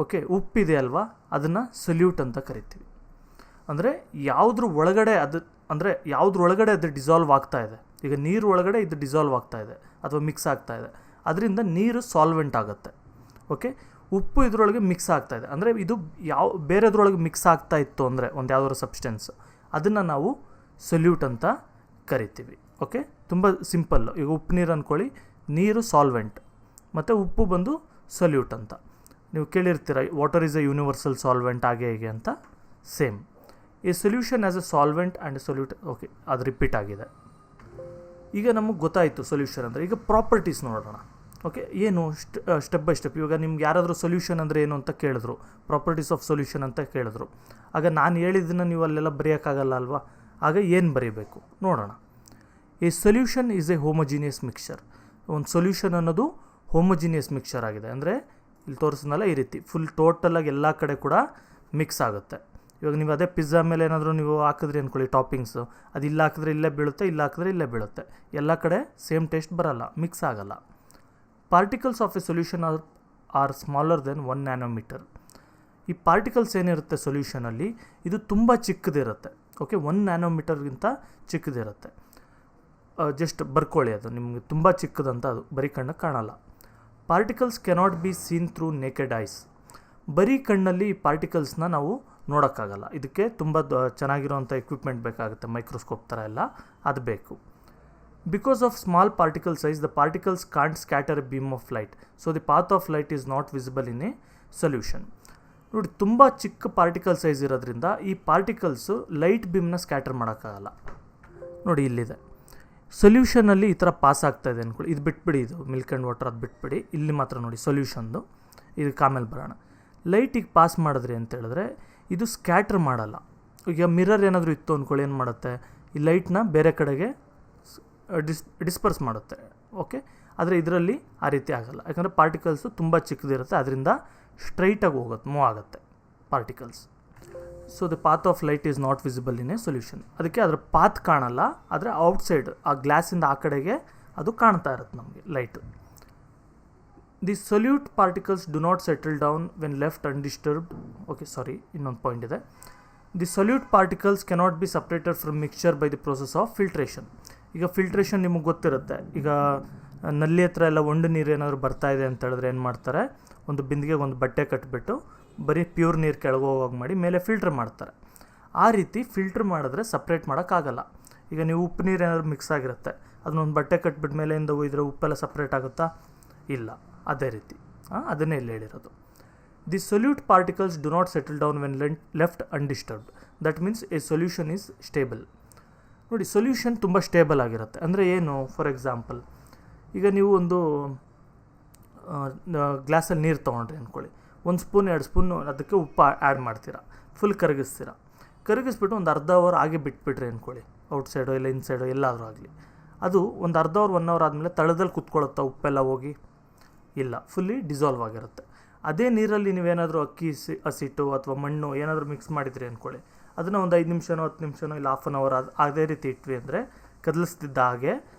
ಓಕೆ, ಉಪ್ಪಿದೆ ಅಲ್ವಾ, ಅದನ್ನು ಸೊಲ್ಯೂಟ್ ಅಂತ ಕರಿತೀವಿ. ಅಂದರೆ ಯಾವುದ್ರ ಒಳಗಡೆ ಅದು ಡಿಸಾಲ್ವ್ ಆಗ್ತಾ ಇದೆ. ಈಗ ನೀರು ಒಳಗಡೆ ಇದು ಡಿಸಾಲ್ವ್ ಆಗ್ತಾ ಇದೆ ಅಥವಾ ಮಿಕ್ಸ್ ಆಗ್ತಾ ಇದೆ, ಅದರಿಂದ ನೀರು ಸಾಲ್ವೆಂಟ್ ಆಗುತ್ತೆ. ಓಕೆ, ಉಪ್ಪು ಇದರೊಳಗೆ ಮಿಕ್ಸ್ ಆಗ್ತಾ ಇದೆ ಅಂದರೆ ಇದು ಬೇರೆದ್ರೊಳಗೆ ಮಿಕ್ಸ್ ಆಗ್ತಾ ಇತ್ತು ಅಂದರೆ ಒಂದು ಯಾವುದಾದ್ರು ಸಬ್ಸ್ಟೆನ್ಸ್, ಅದನ್ನು ನಾವು ಸೊಲ್ಯೂಟ್ ಅಂತ ಕರಿತೀವಿ. ಓಕೆ, ತುಂಬ ಸಿಂಪಲ್ಲು. ಈಗ ಉಪ್ಪು ನೀರು ಅಂದ್ಕೊಳ್ಳಿ, ನೀರು ಸಾಲ್ವೆಂಟ್ ಮತ್ತು ಉಪ್ಪು ಬಂದು ಸೊಲ್ಯೂಟ್ ಅಂತ. ನೀವು ಕೇಳಿರ್ತೀರ water is a universal solvent ಹಾಗೆ ಹೀಗೆ ಅಂತ. Same, a solution as a solvent and a solute. Okay, ಅದು ರಿಪೀಟ್ ಆಗಿದೆ. ಈಗ ನಮಗೆ ಗೊತ್ತಾಯಿತು ಸೊಲ್ಯೂಷನ್ ಅಂದರೆ. ಈಗ ಪ್ರಾಪರ್ಟೀಸ್ ನೋಡೋಣ. ಓಕೆ, ಏನು ಸ್ಟೆಪ್ ಬೈ ಸ್ಟೆಪ್. ಇವಾಗ ನಿಮ್ಗೆ ಯಾರಾದರೂ ಸೊಲ್ಯೂಷನ್ ಅಂದರೆ ಏನು ಅಂತ ಕೇಳಿದ್ರು, ಪ್ರಾಪರ್ಟೀಸ್ ಆಫ್ ಸೊಲ್ಯೂಷನ್ ಅಂತ ಕೇಳಿದ್ರು, ಆಗ ನಾನು ಹೇಳಿದ್ದನ್ನು ನೀವು ಅಲ್ಲೆಲ್ಲ ಬರೆಯೋಕ್ಕಾಗಲ್ಲ ಅಲ್ವಾ, ಆಗ ಏನು ಬರೀಬೇಕು ನೋಡೋಣ. A solution is A homogeneous mixture. ಒಂದು ಸೊಲ್ಯೂಷನ್ ಅನ್ನೋದು ಹೋಮೋಜಿನಿಯಸ್ ಮಿಕ್ಸ್ಚರ್ ಆಗಿದೆ. ಅಂದರೆ ಇಲ್ಲಿ ತೋರಿಸಿದ್ನಲ್ಲ ಈ ರೀತಿ ಫುಲ್ ಟೋಟಲಾಗಿ ಎಲ್ಲ ಕಡೆ ಕೂಡ ಮಿಕ್ಸ್ ಆಗುತ್ತೆ. ಇವಾಗ ನೀವು ಅದೇ ಪಿಜ್ಜಾ ಮೇಲೆ ಏನಾದರೂ ನೀವು ಹಾಕಿದ್ರಿ ಅಂದ್ಕೊಳ್ಳಿ ಟಾಪಿಂಗ್ಸು, ಅದು ಇಲ್ಲಿ ಹಾಕಿದ್ರೆ ಇಲ್ಲೇ ಬೀಳುತ್ತೆ, ಇಲ್ಲಿ ಹಾಕಿದ್ರೆ ಇಲ್ಲೇ ಬೀಳುತ್ತೆ, ಎಲ್ಲ ಕಡೆ ಸೇಮ್ ಟೇಸ್ಟ್ ಬರೋಲ್ಲ, ಮಿಕ್ಸ್ ಆಗೋಲ್ಲ. Particles of a solution are smaller than 1 nanometre. ಈ ಪಾರ್ಟಿಕಲ್ಸ್ ಏನಿರುತ್ತೆ ಸೊಲ್ಯೂಷನಲ್ಲಿ, ಇದು ತುಂಬ ಚಿಕ್ಕದಿರುತ್ತೆ. ಓಕೆ, 1 ನ್ಯಾನೋಮೀಟರ್ಗಿಂತ ಚಿಕ್ಕದಿರುತ್ತೆ. ಜಸ್ಟ್ ಬರ್ಕೊಳ್ಳಿ, ಅದು ನಿಮಗೆ ತುಂಬ ಚಿಕ್ಕದಂತ, ಅದು ಬರೀ ಕಣ್ಣು ಕಾಣಲ್ಲ. Particles cannot be seen through naked ice. ಬರೀ ಕಣ್ಣಲ್ಲಿ ಈ ಪಾರ್ಟಿಕಲ್ಸ್ನ ನಾವು ನೋಡೋಕ್ಕಾಗಲ್ಲ. ಇದಕ್ಕೆ ತುಂಬ ಚೆನ್ನಾಗಿರೋವಂಥ ಎಕ್ವಿಪ್ಮೆಂಟ್ ಬೇಕಾಗುತ್ತೆ, ಮೈಕ್ರೋಸ್ಕೋಪ್ ಥರ ಎಲ್ಲ, ಅದು ಬೇಕು. Because of small particle size, the particles can't scatter a beam of light, so the path of light is not visible in a solution. ನೋಡಿ, ತುಂಬ ಚಿಕ್ಕ ಪಾರ್ಟಿಕಲ್ ಸೈಜ್ ಇರೋದ್ರಿಂದ ಈ ಪಾರ್ಟಿಕಲ್ಸು ಲೈಟ್ ಬೀಮ್ನ ಸ್ಕ್ಯಾಟರ್ ಮಾಡೋಕ್ಕಾಗಲ್ಲ. ನೋಡಿ, ಇಲ್ಲಿದೆ ಸೊಲ್ಯೂಷನಲ್ಲಿ ಈ ಥರ ಪಾಸ್ ಆಗ್ತಾಯಿದೆ ಅಂದ್ಕೊಳ್ಳಿ. ಇದು ಬಿಟ್ಬಿಡಿ, ಇದು ಮಿಲ್ಕ್ ಆ್ಯಂಡ್ ವಾಟರ್ ಅದು ಬಿಟ್ಬಿಡಿ, ಇಲ್ಲಿ ಮಾತ್ರ ನೋಡಿ ಸೊಲ್ಯೂಷನ್ದು. ಇದಕ್ಕೆ ಆಮೇಲೆ ಬರೋಣ. ಲೈಟಿಗೆ ಪಾಸ್ ಮಾಡಿದ್ರಿ ಅಂತ ಹೇಳಿದ್ರೆ ಇದು ಸ್ಕ್ಯಾಟ್ರ್ ಮಾಡಲ್ಲ. ಈಗ ಮಿರರ್ ಏನಾದರೂ ಇತ್ತು ಅಂದ್ಕೊಳ್ಳಿ, ಏನು ಮಾಡುತ್ತೆ, ಈ ಲೈಟ್ನ ಬೇರೆ ಕಡೆಗೆ ಡಿಸ್ಪರ್ಸ್ ಮಾಡುತ್ತೆ. ಓಕೆ, ಆದರೆ ಇದರಲ್ಲಿ ಆ ರೀತಿ ಆಗಲ್ಲ, ಯಾಕಂದರೆ ಪಾರ್ಟಿಕಲ್ಸು ತುಂಬ ಚಿಕ್ಕದಿರುತ್ತೆ, ಅದರಿಂದ ಸ್ಟ್ರೈಟಾಗಿ ಮೂವ್ ಆಗುತ್ತೆ particles. So the path of light is not visible in a solution. ಅದಕ್ಕೆ ಅದರ ಪಾತ್ ಕಾಣಲ್ಲ, ಆದರೆ ಔಟ್ಸೈಡ್ ಆ ಗ್ಲಾಸಿಂದ ಆ ಕಡೆಗೆ ಅದು ಕಾಣ್ತಾ ಇರುತ್ತೆ ನಮಗೆ light. The solute particles do not settle down when left undisturbed. Okay, sorry, ಇನ್ನೊಂದು ಪಾಯಿಂಟ್ ಇದೆ. The solute particles cannot be separated from mixture by the process of filtration. ಈಗ ಫಿಲ್ಟ್ರೇಷನ್ ನಿಮಗೆ ಗೊತ್ತಿರುತ್ತೆ. ಈಗ ನಲ್ಲಿ ಹತ್ರ ಎಲ್ಲ ಒಂಡು ನೀರು ಏನಾದರೂ ಬರ್ತಾ ಇದೆ ಅಂತ ಹೇಳಿದ್ರೆ ಏನು ಮಾಡ್ತಾರೆ, ಒಂದು ಬಿಂದಿಗೆಗೆ ಒಂದು ಬಟ್ಟೆ ಕಟ್ಟಿಬಿಟ್ಟು ಬರೀ ಪ್ಯೂರ್ ನೀರು ಕೆಳಗೆ ಹೋಗಿ ಮಾಡಿ ಮೇಲೆ ಫಿಲ್ಟ್ರ್ ಮಾಡ್ತಾರೆ. ಆ ರೀತಿ ಫಿಲ್ಟ್ರ್ ಮಾಡಿದ್ರೆ ಸಪ್ರೇಟ್ ಮಾಡೋಕ್ಕಾಗಲ್ಲ. ಈಗ ನೀವು ಉಪ್ಪು ನೀರು ಏನಾದರೂ ಮಿಕ್ಸ್ ಆಗಿರುತ್ತೆ, ಅದನ್ನೊಂದು ಬಟ್ಟೆ ಕಟ್ಬಿಟ್ಟು ಮೇಲೆಯಿಂದ ಒಯ್ದರೆ ಉಪ್ಪೆಲ್ಲ ಸಪ್ರೇಟ್ ಆಗುತ್ತಾ? ಇಲ್ಲ. ಅದೇ ರೀತಿ ಅದನ್ನೇ ಇಲ್ಲಿ ಹೇಳಿರೋದು. The solute particles do not settle down when left undisturbed. That means A solution is stable. ನೋಡಿ, ಸೊಲ್ಯೂಷನ್ ತುಂಬ ಸ್ಟೇಬಲ್ ಆಗಿರುತ್ತೆ. ಅಂದರೆ ಏನು? ಫಾರ್ ಎಕ್ಸಾಂಪಲ್, ಈಗ ನೀವು ಒಂದು ಗ್ಲಾಸಲ್ಲಿ ನೀರು ತೊಗೊಂಡ್ರಿ ಅಂದ್ಕೊಳ್ಳಿ, 1 ಸ್ಪೂನ್ 2 ಸ್ಪೂನ್ ಅದಕ್ಕೆ ಉಪ್ಪು ಆ್ಯಡ್ ಮಾಡ್ತೀರಾ, ಫುಲ್ ಕರಗಿಸ್ಬಿಟ್ಟು ಒಂದು ಅರ್ಧ ಅವರ್ ಹಾಗೆ ಬಿಟ್ಬಿಟ್ರಿ ಅಂದ್ಕೊಳ್ಳಿ, ಔಟ್ಸೈಡೋ ಇಲ್ಲ ಇನ್ಸೈಡೋ ಎಲ್ಲಾದರೂ ಆಗಲಿ, ಅದು ಒಂದು ಅರ್ಧ ಅವರ್ 1 ಅವರ್ ಆದಮೇಲೆ ತಳದಲ್ಲಿ ಕುತ್ಕೊಳ್ಳುತ್ತಾ ಉಪ್ಪೆಲ್ಲ ಹೋಗಿ? ಇಲ್ಲ, ಫುಲ್ಲಿ ಡಿಸಾಲ್ವ್ ಆಗಿರುತ್ತೆ. ಅದೇ ನೀರಲ್ಲಿ ನೀವೇನಾದರೂ ಅಕ್ಕಿ ಹಸಿಟ್ಟು ಅಥವಾ ಮಣ್ಣು ಏನಾದರೂ ಮಿಕ್ಸ್ ಮಾಡಿದ್ರಿ ಅಂದ್ಕೊಳ್ಳಿ, ಅದನ್ನು ಒಂದು 5 ನಿಮಿಷನೋ 10 ನಿಮಿಷನೋ ಇಲ್ಲ ಹಾಫ್ ಆನ್ ಅವರ್ ಅದೇ ರೀತಿ ಇಟ್ವಿ ಅಂದರೆ ಕದಲಿಸ್ತಿದ್ದ ಹಾಗೆ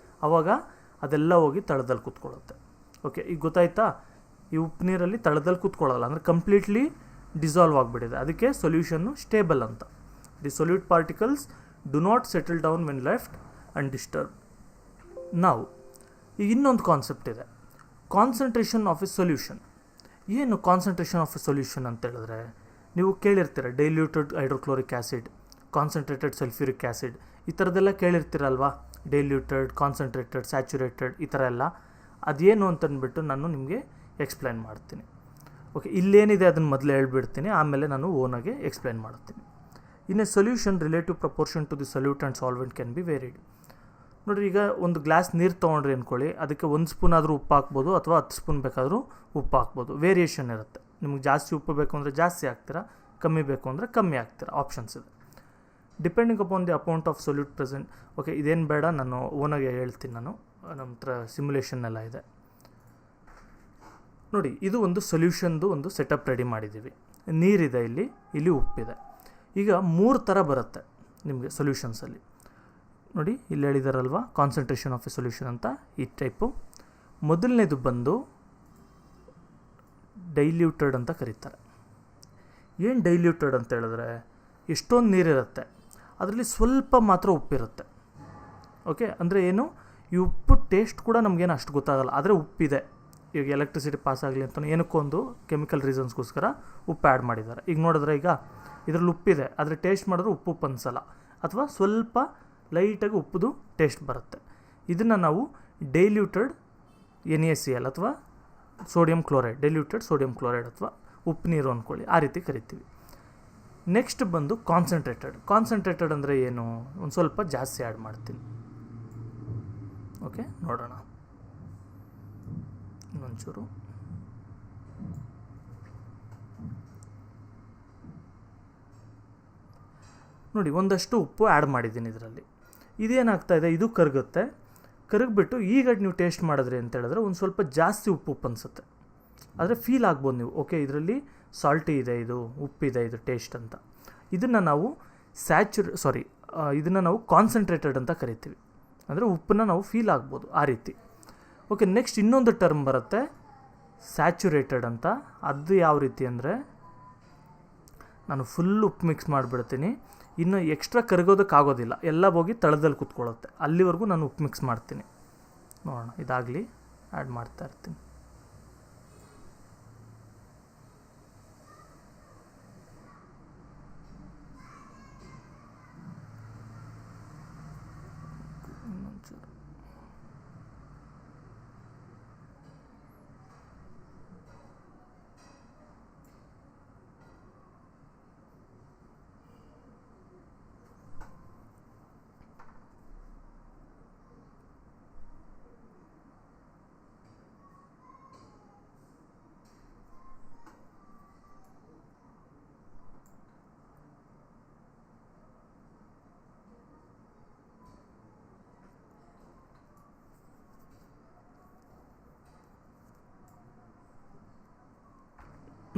ಆವಾಗ ಅದೆಲ್ಲ ಹೋಗಿ ತಳದಲ್ಲಿ ಕೂತ್ಕೊಳ್ಳುತ್ತೆ. ಓಕೆ, ಈಗ ಗೊತ್ತಾಯ್ತಾ? ಈ ಉಪ್ಪು ನೀರಲ್ಲಿ ತಳದಲ್ಲಿ ಕೂತ್ಕೊಳ್ಳಲ್ಲ, ಅಂದರೆ ಕಂಪ್ಲೀಟ್ಲಿ ಡಿಸಾಲ್ವ್ ಆಗಿಬಿಟ್ಟಿದೆ. ಅದಕ್ಕೆ ಸೊಲ್ಯೂಷನ್ನು ಸ್ಟೇಬಲ್ ಅಂತ. The solute particles do not settle down when left undisturb. ನಾವು ಈಗ ಇನ್ನೊಂದು ಕಾನ್ಸೆಪ್ಟ್ ಇದೆ, ಕಾನ್ಸಂಟ್ರೇಷನ್ ಆಫ್ ಎ ಸೊಲ್ಯೂಷನ್. ಏನು ಕಾನ್ಸಂಟ್ರೇಷನ್ ಆಫ್ ಎ ಸೊಲ್ಯೂಷನ್ ಅಂತ ಹೇಳಿದ್ರೆ, ನೀವು ಕೇಳಿರ್ತೀರ diluted hydrochloric acid, concentrated sulphuric acid, ಈ ಥರದ್ದೆಲ್ಲ ಕೇಳಿರ್ತೀರಲ್ವಾ. ಡೈಲ್ಯೂಟೆಡ್, ಕಾನ್ಸಂಟ್ರೇಟೆಡ್, ಸ್ಯಾಚುರೇಟೆಡ್, ಈ ಥರ ಎಲ್ಲ ಅದೇನು ಅಂತಂದ್ಬಿಟ್ಟು ನಾನು ನಿಮಗೆ ಎಕ್ಸ್ಪ್ಲೈನ್ ಮಾಡ್ತೀನಿ. ಓಕೆ, ಇಲ್ಲೇನಿದೆ ಅದನ್ನು ಮೊದಲು ಹೇಳ್ಬಿಡ್ತೀನಿ, ಆಮೇಲೆ ನಾನು ಓನಾಗೆ ಎಕ್ಸ್ಪ್ಲೈನ್ ಮಾಡ್ತೀನಿ. In a solution relative proportion to the solute and solvent can be varied. ನೋಡಿರಿ, ಈಗ ಒಂದು ಗ್ಲಾಸ್ ನೀರು ತೊಗೊಂಡ್ರಿ ಅಂದ್ಕೊಳ್ಳಿ, ಅದಕ್ಕೆ 1 ಸ್ಪೂನ್ ಆದರೂ ಉಪ್ಪು ಹಾಕ್ಬೋದು ಅಥವಾ 10 ಸ್ಪೂನ್ ಬೇಕಾದರೂ ಉಪ್ಪು ಹಾಕ್ಬೋದು. ವೇರಿಯೇಷನ್ ಇರುತ್ತೆ. ನಿಮ್ಗೆ ಜಾಸ್ತಿ ಉಪ್ಪು ಬೇಕು ಅಂದರೆ ಜಾಸ್ತಿ ಹಾಕ್ತೀರಾ, ಕಮ್ಮಿ ಬೇಕು ಅಂದರೆ ಕಮ್ಮಿ ಹಾಕ್ತೀರಾ, ಆಪ್ಷನ್ಸ್ ಇದೆ. Depending upon the amount of solute present. Okay, ಇದೇನು ಬೇಡ, ನಾನು ಓನಾಗೆ ಹೇಳ್ತೀನಿ. ನಮ್ಮ ಹತ್ರ ಸಿಮ್ಯುಲೇಷನ್ ಎಲ್ಲ ಇದೆ ನೋಡಿ. ಇದು ಒಂದು ಸೊಲ್ಯೂಷನ್ದು ಒಂದು ಸೆಟಪ್ ರೆಡಿ ಮಾಡಿದ್ದೀವಿ. ನೀರಿದೆ, ಇಲ್ಲಿ ಉಪ್ಪಿದೆ. ಈಗ 3 ಥರ ಬರುತ್ತೆ ನಿಮಗೆ ಸೊಲ್ಯೂಷನ್ಸಲ್ಲಿ ನೋಡಿ. ಇಲ್ಲಿ ಹೇಳಿದಾರಲ್ವ ಕಾನ್ಸಂಟ್ರೇಷನ್ ಆಫ್ ಎ ಸೊಲ್ಯೂಷನ್ ಅಂತ, ಈ ಟೈಪು. ಮೊದಲನೇದು ಬಂದು ಡೈಲ್ಯೂಟೆಡ್ ಅಂತ ಕರೀತಾರೆ. ಏನು ಡೈಲ್ಯೂಟೆಡ್ ಅಂತ ಹೇಳಿದ್ರೆ, ಎಷ್ಟೊಂದು ನೀರಿರುತ್ತೆ, ಅದರಲ್ಲಿ ಸ್ವಲ್ಪ ಮಾತ್ರ ಉಪ್ಪಿರುತ್ತೆ. ಓಕೆ, ಅಂದರೆ ಏನು, ಈ ಉಪ್ಪು ಟೇಸ್ಟ್ ಕೂಡ ನಮಗೇನು ಅಷ್ಟು ಗೊತ್ತಾಗಲ್ಲ, ಆದರೆ ಉಪ್ಪಿದೆ. ಈಗ ಎಲೆಕ್ಟ್ರಿಸಿಟಿ ಪಾಸ್ ಆಗಲಿ ಅಂತ ಏನಕ್ಕೊಂದು ಕೆಮಿಕಲ್ ರೀಸನ್ಸ್ಗೋಸ್ಕರ ಉಪ್ಪು ಆ್ಯಡ್ ಮಾಡಿದ್ದಾರೆ. ಈಗ ನೋಡಿದ್ರೆ, ಈಗ ಇದರಲ್ಲಿ ಉಪ್ಪಿದೆ, ಆದರೆ ಟೇಸ್ಟ್ ಮಾಡಿದ್ರೆ ಉಪ್ಪು ಅನ್ಸಲ್ಲ, ಅಥವಾ ಸ್ವಲ್ಪ ಲೈಟಾಗಿ ಉಪ್ಪುದು ಟೇಸ್ಟ್ ಬರುತ್ತೆ. ಇದನ್ನು ನಾವು ಡೈಲ್ಯೂಟೆಡ್ NaCl ಅಥವಾ sodium chloride, diluted sodium chloride ಅಥವಾ ಉಪ್ಪು ನೀರು ಅಂದ್ಕೊಳ್ಳಿ, ಆ ರೀತಿ ಕರಿತೀವಿ. ನೆಕ್ಸ್ಟ್ ಬಂದು ಕಾನ್ಸಂಟ್ರೇಟೆಡ್ ಅಂದರೆ ಏನು, ಒಂದು ಸ್ವಲ್ಪ ಜಾಸ್ತಿ ಆ್ಯಡ್ ಮಾಡ್ತೀನಿ. ಓಕೆ, ನೋಡೋಣ ಇನ್ನೊಂಚೂರು. ನೋಡಿ, ಒಂದಷ್ಟು ಉಪ್ಪು ಆ್ಯಡ್ ಮಾಡಿದ್ದೀನಿ ಇದರಲ್ಲಿ. ಇದೇನಾಗ್ತಾಯಿದೆ, ಇದು ಕರಗುತ್ತೆ. ಕರಗಿಬಿಟ್ಟು ಈಗ ನೀವು ಟೇಸ್ಟ್ ಮಾಡಿದ್ರಿ ಅಂತ ಹೇಳಿದ್ರೆ ಒಂದು ಸ್ವಲ್ಪ ಜಾಸ್ತಿ ಉಪ್ಪು ಅನಿಸುತ್ತೆ. ಆದರೆ ಫೀಲ್ ಆಗ್ಬೋದು ನೀವು, ಓಕೆ ಇದರಲ್ಲಿ ಸಾಲ್ಟಿ ಇದೆ, ಇದು ಉಪ್ಪಿದೆ, ಇದು ಟೇಸ್ಟ್ ಅಂತ. ಇದನ್ನು ನಾವು ಇದನ್ನು ನಾವು ಕಾನ್ಸಂಟ್ರೇಟೆಡ್ ಅಂತ ಕರಿತೀವಿ. ಅಂದರೆ ಉಪ್ಪನ್ನ ನಾವು ಫೀಲ್ ಆಗ್ಬೋದು ಆ ರೀತಿ. ಓಕೆ, ನೆಕ್ಸ್ಟ್ ಇನ್ನೊಂದು ಟರ್ಮ್ ಬರುತ್ತೆ ಸ್ಯಾಚುರೇಟೆಡ್ ಅಂತ. ಅದು ಯಾವ ರೀತಿ ಅಂದರೆ, ನಾನು ಫುಲ್ ಉಪ್ಪು ಮಿಕ್ಸ್ ಮಾಡಿಬಿಡ್ತೀನಿ, ಇನ್ನು ಎಕ್ಸ್ಟ್ರಾ ಕರಗೋದಕ್ಕಾಗೋದಿಲ್ಲ, ಎಲ್ಲ ಹೋಗಿ ತಳದಲ್ಲಿ ಕೂತ್ಕೊಳ್ಳುತ್ತೆ, ಅಲ್ಲಿವರೆಗೂ ನಾನು ಉಪ್ಪು ಮಿಕ್ಸ್ ಮಾಡ್ತೀನಿ. ನೋಡೋಣ, ಇದಾಗಲಿ, ಆ್ಯಡ್ ಮಾಡ್ತಾ ಇರ್ತೀನಿ.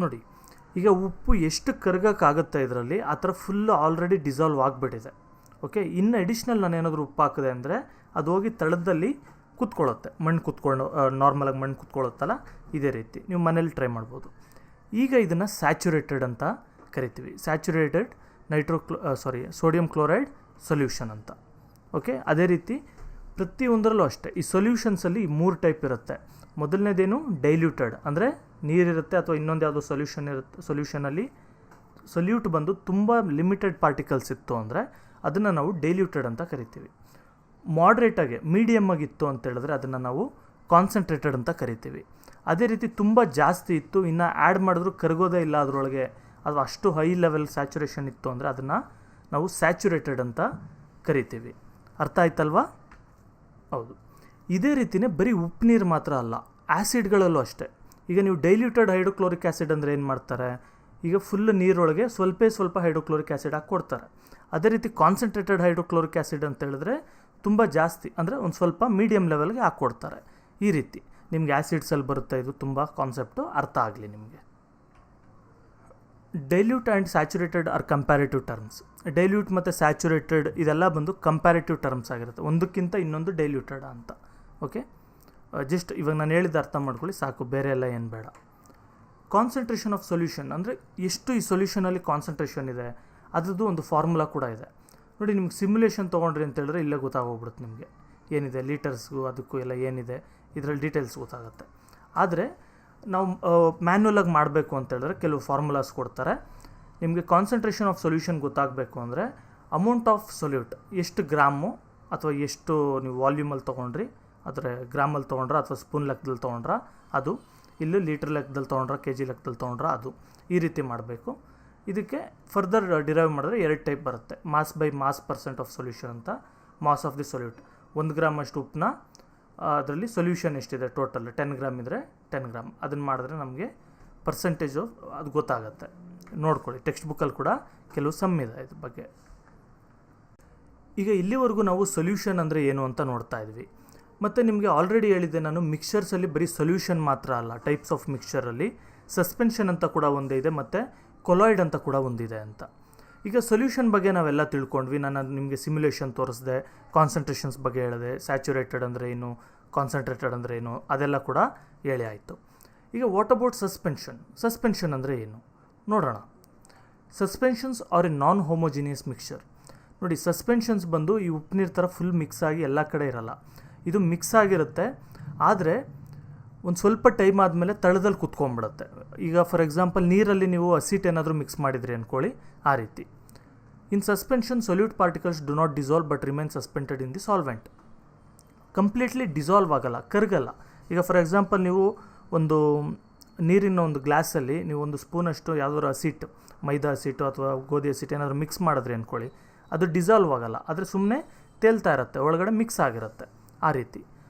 ನೋಡಿ, ಈಗ ಉಪ್ಪು ಎಷ್ಟು ಕರಗೋಕ್ಕಾಗುತ್ತೆ ಇದರಲ್ಲಿ, ಆ ಥರ ಫುಲ್ಲು ಆಲ್ರೆಡಿ ಡಿಸಾಲ್ವ್ ಆಗಿಬಿಟ್ಟಿದೆ. ಓಕೆ, ಇನ್ನು ಅಡಿಷ್ನಲ್ ನಾನು ಏನಾದರೂ ಉಪ್ಪು ಹಾಕಿದೆ ಅಂದರೆ ಅದು ಹೋಗಿ ತಳದಲ್ಲಿ ಕೂತ್ಕೊಳ್ಳುತ್ತೆ, ಮಣ್ಣು ಕೂತ್ಕೊಂಡು ನಾರ್ಮಲಾಗಿ ಮಣ್ಣು ಕೂತ್ಕೊಳ್ಳುತ್ತಲ್ಲ, ಇದೇ ರೀತಿ ನೀವು ಮನೇಲಿ ಟ್ರೈ ಮಾಡ್ಬೋದು. ಈಗ ಇದನ್ನು ಸ್ಯಾಚುರೇಟೆಡ್ ಅಂತ ಕರಿತೀವಿ, ಸ್ಯಾಚುರೇಟೆಡ್ ಸೋಡಿಯಂ ಕ್ಲೋರೈಡ್ ಸೊಲ್ಯೂಷನ್ ಅಂತ. ಓಕೆ, ಅದೇ ರೀತಿ ಪ್ರತಿಯೊಂದರಲ್ಲೂ ಅಷ್ಟೇ ಈ ಸೊಲ್ಯೂಷನ್ಸಲ್ಲಿ 3 ಟೈಪ್ ಇರುತ್ತೆ. ಮೊದಲನೇದೇನು ಡೈಲ್ಯೂಟೆಡ್, ಅಂದರೆ ನೀರಿರುತ್ತೆ ಅಥವಾ ಇನ್ನೊಂದು ಯಾವುದೋ ಸೊಲ್ಯೂಷನ್ ಇರುತ್ತೆ. ಸೊಲ್ಯೂಟ್ ಬಂದು ತುಂಬ ಲಿಮಿಟೆಡ್ ಪಾರ್ಟಿಕಲ್ಸ್ ಇತ್ತು ಅಂದರೆ ಅದನ್ನು ನಾವು ಡೈಲ್ಯೂಟೆಡ್ ಅಂತ ಕರಿತೀವಿ. ಮಾಡ್ರೇಟಾಗಿ ಮೀಡಿಯಮ್ ಆಗಿತ್ತು ಅಂತ ಹೇಳಿದ್ರೆ ಅದನ್ನು ನಾವು ಕಾನ್ಸಂಟ್ರೇಟೆಡ್ ಅಂತ ಕರಿತೀವಿ. ಅದೇ ರೀತಿ ತುಂಬ ಜಾಸ್ತಿ ಇತ್ತು, ಇನ್ನು ಆ್ಯಡ್ ಮಾಡಿದ್ರೂ ಕರಗೋದೇ ಇಲ್ಲ ಅದರೊಳಗೆ, ಅದು ಅಷ್ಟು ಹೈ ಲೆವೆಲ್ ಸ್ಯಾಚುರೇಷನ್ ಇತ್ತು ಅಂದರೆ ಅದನ್ನು ನಾವು ಸ್ಯಾಚುರೇಟೆಡ್ ಅಂತ ಕರಿತೀವಿ. ಅರ್ಥ ಆಯ್ತಲ್ವಾ? ಹೌದು. ಇದೇ ರೀತಿಯೇ ಬರೀ ಉಪ್ಪು ನೀರು ಮಾತ್ರ ಅಲ್ಲ, ಆ್ಯಸಿಡ್ಗಳಲ್ಲೂ ಅಷ್ಟೇ. ಈಗ ನೀವು ಡೈಲ್ಯೂಟೆಡ್ ಹೈಡ್ರೋಕ್ಲೋರಿಕ್ ಆ್ಯಸಿಡ್ ಅಂದರೆ ಏನು ಮಾಡ್ತಾರೆ, ಈಗ ಫುಲ್ ನೀರೊಳಗೆ ಸ್ವಲ್ಪ ಹೈಡ್ರೋಕ್ಲೋರಿಕ್ ಆ್ಯಸಿಡ್ ಹಾಕಿ ಕೊಡ್ತಾರೆ. ಅದೇ ರೀತಿ ಕಾನ್ಸಂಟ್ರೇಟೆಡ್ ಹೈಡ್ರೋಕ್ಲೋರಿಕ್ ಆ್ಯಸಿಡ್ ಅಂತ ಹೇಳಿದ್ರೆ ತುಂಬ ಜಾಸ್ತಿ, ಅಂದರೆ ಒಂದು ಸ್ವಲ್ಪ ಮೀಡಿಯಮ್ ಲೆವೆಲ್ಗೆ ಹಾಕ್ಕೊಡ್ತಾರೆ. ಈ ರೀತಿ ನಿಮ್ಗೆ ಆ್ಯಸಿಡ್ಸಲ್ಲಿ ಬರುತ್ತೆ. ಇದು ತುಂಬ ಕಾನ್ಸೆಪ್ಟು ಅರ್ಥ ಆಗಲಿ ನಿಮಗೆ. Dilute and saturated are comparative terms. Dilute ಮತ್ತು ಸ್ಯಾಚುರೇಟೆಡ್ ಇದೆಲ್ಲ ಬಂದು ಕಂಪ್ಯಾರಿಟಿವ್ ಟರ್ಮ್ಸ್ ಆಗಿರುತ್ತೆ, ಒಂದಕ್ಕಿಂತ ಇನ್ನೊಂದು ಡೈಲ್ಯೂಟೆಡ್ ಅಂತ. ಓಕೆ, ಜಸ್ಟ್ ಇವಾಗ ನಾನು ಹೇಳಿದ ಅರ್ಥ ಮಾಡ್ಕೊಳ್ಳಿ ಸಾಕು, ಬೇರೆ ಎಲ್ಲ ಏನು ಬೇಡ. ಕಾನ್ಸಂಟ್ರೇಷನ್ ಆಫ್ ಸೊಲ್ಯೂಷನ್ ಅಂದರೆ ಎಷ್ಟು ಈ ಸೊಲ್ಯೂಷನಲ್ಲಿ ಕಾನ್ಸಂಟ್ರೇಷನ್ ಇದೆ ಅದ್ರದ್ದು ಒಂದು ಫಾರ್ಮುಲಾ ಕೂಡ ಇದೆ ನೋಡಿ. ನಿಮ್ಗೆ ಸಿಮ್ಯುಲೇಷನ್ ತೊಗೊಂಡ್ರಿ ಅಂತ ಹೇಳಿದ್ರೆ ಇಲ್ಲೇ ಗೊತ್ತಾಗೋಗ್ಬಿಡುತ್ತೆ ನಿಮಗೆ ಏನಿದೆ, ಲೀಟರ್ಸ್ಗೂ ಅದಕ್ಕೂ ಎಲ್ಲ ಏನಿದೆ ಇದರಲ್ಲಿ ಡೀಟೇಲ್ಸ್ ಗೊತ್ತಾಗುತ್ತೆ. ಆದರೆ ನಾವು ಮ್ಯಾನ್ಯುವಲಾಗಿ ಮಾಡಬೇಕು ಅಂತ ಹೇಳಿದ್ರೆ ಕೆಲವು ಫಾರ್ಮುಲಾಸ್ ಕೊಡ್ತಾರೆ. ನಿಮಗೆ ಕಾನ್ಸಂಟ್ರೇಷನ್ ಆಫ್ ಸೊಲ್ಯೂಷನ್ ಗೊತ್ತಾಗಬೇಕು ಅಂದರೆ ಅಮೌಂಟ್ ಆಫ್ ಸೊಲ್ಯೂಟ್, ಎಷ್ಟು ಗ್ರಾಮು ಅಥವಾ ಎಷ್ಟು ನೀವು ವಾಲ್ಯೂಮಲ್ಲಿ ತೊಗೊಂಡ್ರಿ, ಆದರೆ ಗ್ರಾಮಲ್ಲಿ ತೊಗೊಂಡ್ರೆ ಅಥವಾ ಸ್ಪೂನ್ ಲೆಕ್ಕದಲ್ಲಿ ತೊಗೊಂಡ್ರೆ ಅದು, ಇಲ್ಲಿ ಲೀಟ್ರ್ ಲೆಕ್ಕದಲ್ಲಿ ತೊಗೊಂಡ್ರೆ ಕೆ ಜಿ ಲೆಕ್ಕದಲ್ಲಿ ತೊಗೊಂಡ್ರೆ ಅದು ಈ ರೀತಿ ಮಾಡಬೇಕು. ಇದಕ್ಕೆ ಫರ್ದರ್ ಡಿರೈವ್ ಮಾಡಿದ್ರೆ 2 ಟೈಪ್ ಬರುತ್ತೆ, mass by mass percent of solution ಅಂತ. Mass of the solute 1 gram ಅಷ್ಟು ಉಪ್ಪನ್ನ ಅದರಲ್ಲಿ ಸೊಲ್ಯೂಷನ್ ಎಷ್ಟಿದೆ ಟೋಟಲ್ 10 ಗ್ರಾಮ್ ಇದ್ದರೆ 10 ಗ್ರಾಮ್ ಅದನ್ನು ಮಾಡಿದ್ರೆ ನಮಗೆ ಪರ್ಸೆಂಟೇಜು ಅದು ಗೊತ್ತಾಗುತ್ತೆ. ನೋಡ್ಕೊಳ್ಳಿ, ಟೆಕ್ಸ್ಟ್ ಬುಕ್ಕಲ್ಲಿ ಕೂಡ ಕೆಲವು ಸಮ್ ಇದೆ ಇದ್ರ ಬಗ್ಗೆ. ಈಗ ಇಲ್ಲಿವರೆಗೂ ನಾವು ಸೊಲ್ಯೂಷನ್ ಅಂದರೆ ಏನು ಅಂತ ನೋಡ್ತಾ ಇದ್ವಿ. ಮತ್ತು ನಿಮಗೆ ಆಲ್ರೆಡಿ ಹೇಳಿದ್ದೆ ನಾನು, ಮಿಕ್ಸರ್ಸಲ್ಲಿ ಬರೀ ಸೊಲ್ಯೂಷನ್ ಮಾತ್ರ ಅಲ್ಲ, ಟೈಪ್ಸ್ ಆಫ್ ಮಿಕ್ಸರಲ್ಲಿ ಸಸ್ಪೆನ್ಷನ್ ಅಂತ ಕೂಡ ಒಂದೇ ಇದೆ ಮತ್ತು ಕೊಲಾಯ್ಡ್ ಅಂತ ಕೂಡ ಒಂದಿದೆ ಅಂತ. ಈಗ ಸೊಲ್ಯೂಷನ್ ಬಗ್ಗೆ ನಾವೆಲ್ಲ ತಿಳ್ಕೊಂಡ್ವಿ. ನಾನು ನಿಮಗೆ ಸಿಮ್ಯುಲೇಷನ್ ತೋರಿಸಿದೆ, ಕಾನ್ಸಂಟ್ರೇಷನ್ಸ್ ಬಗ್ಗೆ ಹೇಳಿದೆ, ಸ್ಯಾಚುರೇಟೆಡ್ ಅಂದರೆ ಏನು, ಕಾನ್ಸಂಟ್ರೇಟೆಡ್ ಅಂದರೆ ಏನು, ಅದೆಲ್ಲ ಕೂಡ ಹೇಳಿ ಆಯಿತು. ಈಗ ವಾಟ್ ಅಬೌಟ್ ಸಸ್ಪೆನ್ಷನ್ ಅಂದರೆ ಏನು ನೋಡೋಣ. Suspensions are a non homogeneous mixture. ನೋಡಿ, ಸಸ್ಪೆನ್ಷನ್ಸ್ ಬಂದು ಈ ಉಪ್ಪು ನೀರು ಥರ ಫುಲ್ ಮಿಕ್ಸ್ ಆಗಿ ಎಲ್ಲ ಕಡೆ ಇರಲ್ಲ. ಇದು ಮಿಕ್ಸ್ ಆಗಿರುತ್ತೆ, ಆದರೆ ಒಂದು ಸ್ವಲ್ಪ ಟೈಮ್ ಆದಮೇಲೆ ತಳದಲ್ಲಿ ಕುತ್ಕೊಂಡ್ಬಿಡುತ್ತೆ. ಈಗ ಫಾರ್ ಎಕ್ಸಾಂಪಲ್ ನೀರಲ್ಲಿ ನೀವು ಅಸಿಟ್ ಏನಾದರೂ ಮಿಕ್ಸ್ ಮಾಡಿದ್ರಿ ಅಂದ್ಕೊಳ್ಳಿ, ಆ ರೀತಿ. In suspension solute particles do not dissolve but remain suspended in the solvent. Completely dissolve ಆಗಲ್ಲ, ಕರಗಲ್ಲ. ಈಗ ಫಾರ್ ಎಕ್ಸಾಂಪಲ್ ನೀವು ಒಂದು ನೀರಿನ ಒಂದು ಗ್ಲಾಸಲ್ಲಿ ನೀವು ಒಂದು ಸ್ಪೂನಷ್ಟು ಯಾವುದಾದ್ರು ಅಸಿಟ್, ಮೈದಾ ಅಸಿಟು ಅಥವಾ ಗೋಧಿ ಅಸಿಟ್ ಏನಾದರೂ ಮಿಕ್ಸ್ ಮಾಡಿದ್ರಿ ಅಂದ್ಕೊಳ್ಳಿ, ಅದು ಡಿಸಾಲ್ವ್ ಆಗಲ್ಲ, ಆದರೆ ಸುಮ್ಮನೆ ತೇಲ್ತಾ ಇರುತ್ತೆ, ಒಳಗಡೆ ಮಿಕ್ಸ್ ಆಗಿರುತ್ತೆ. ಆ ರೀತಿ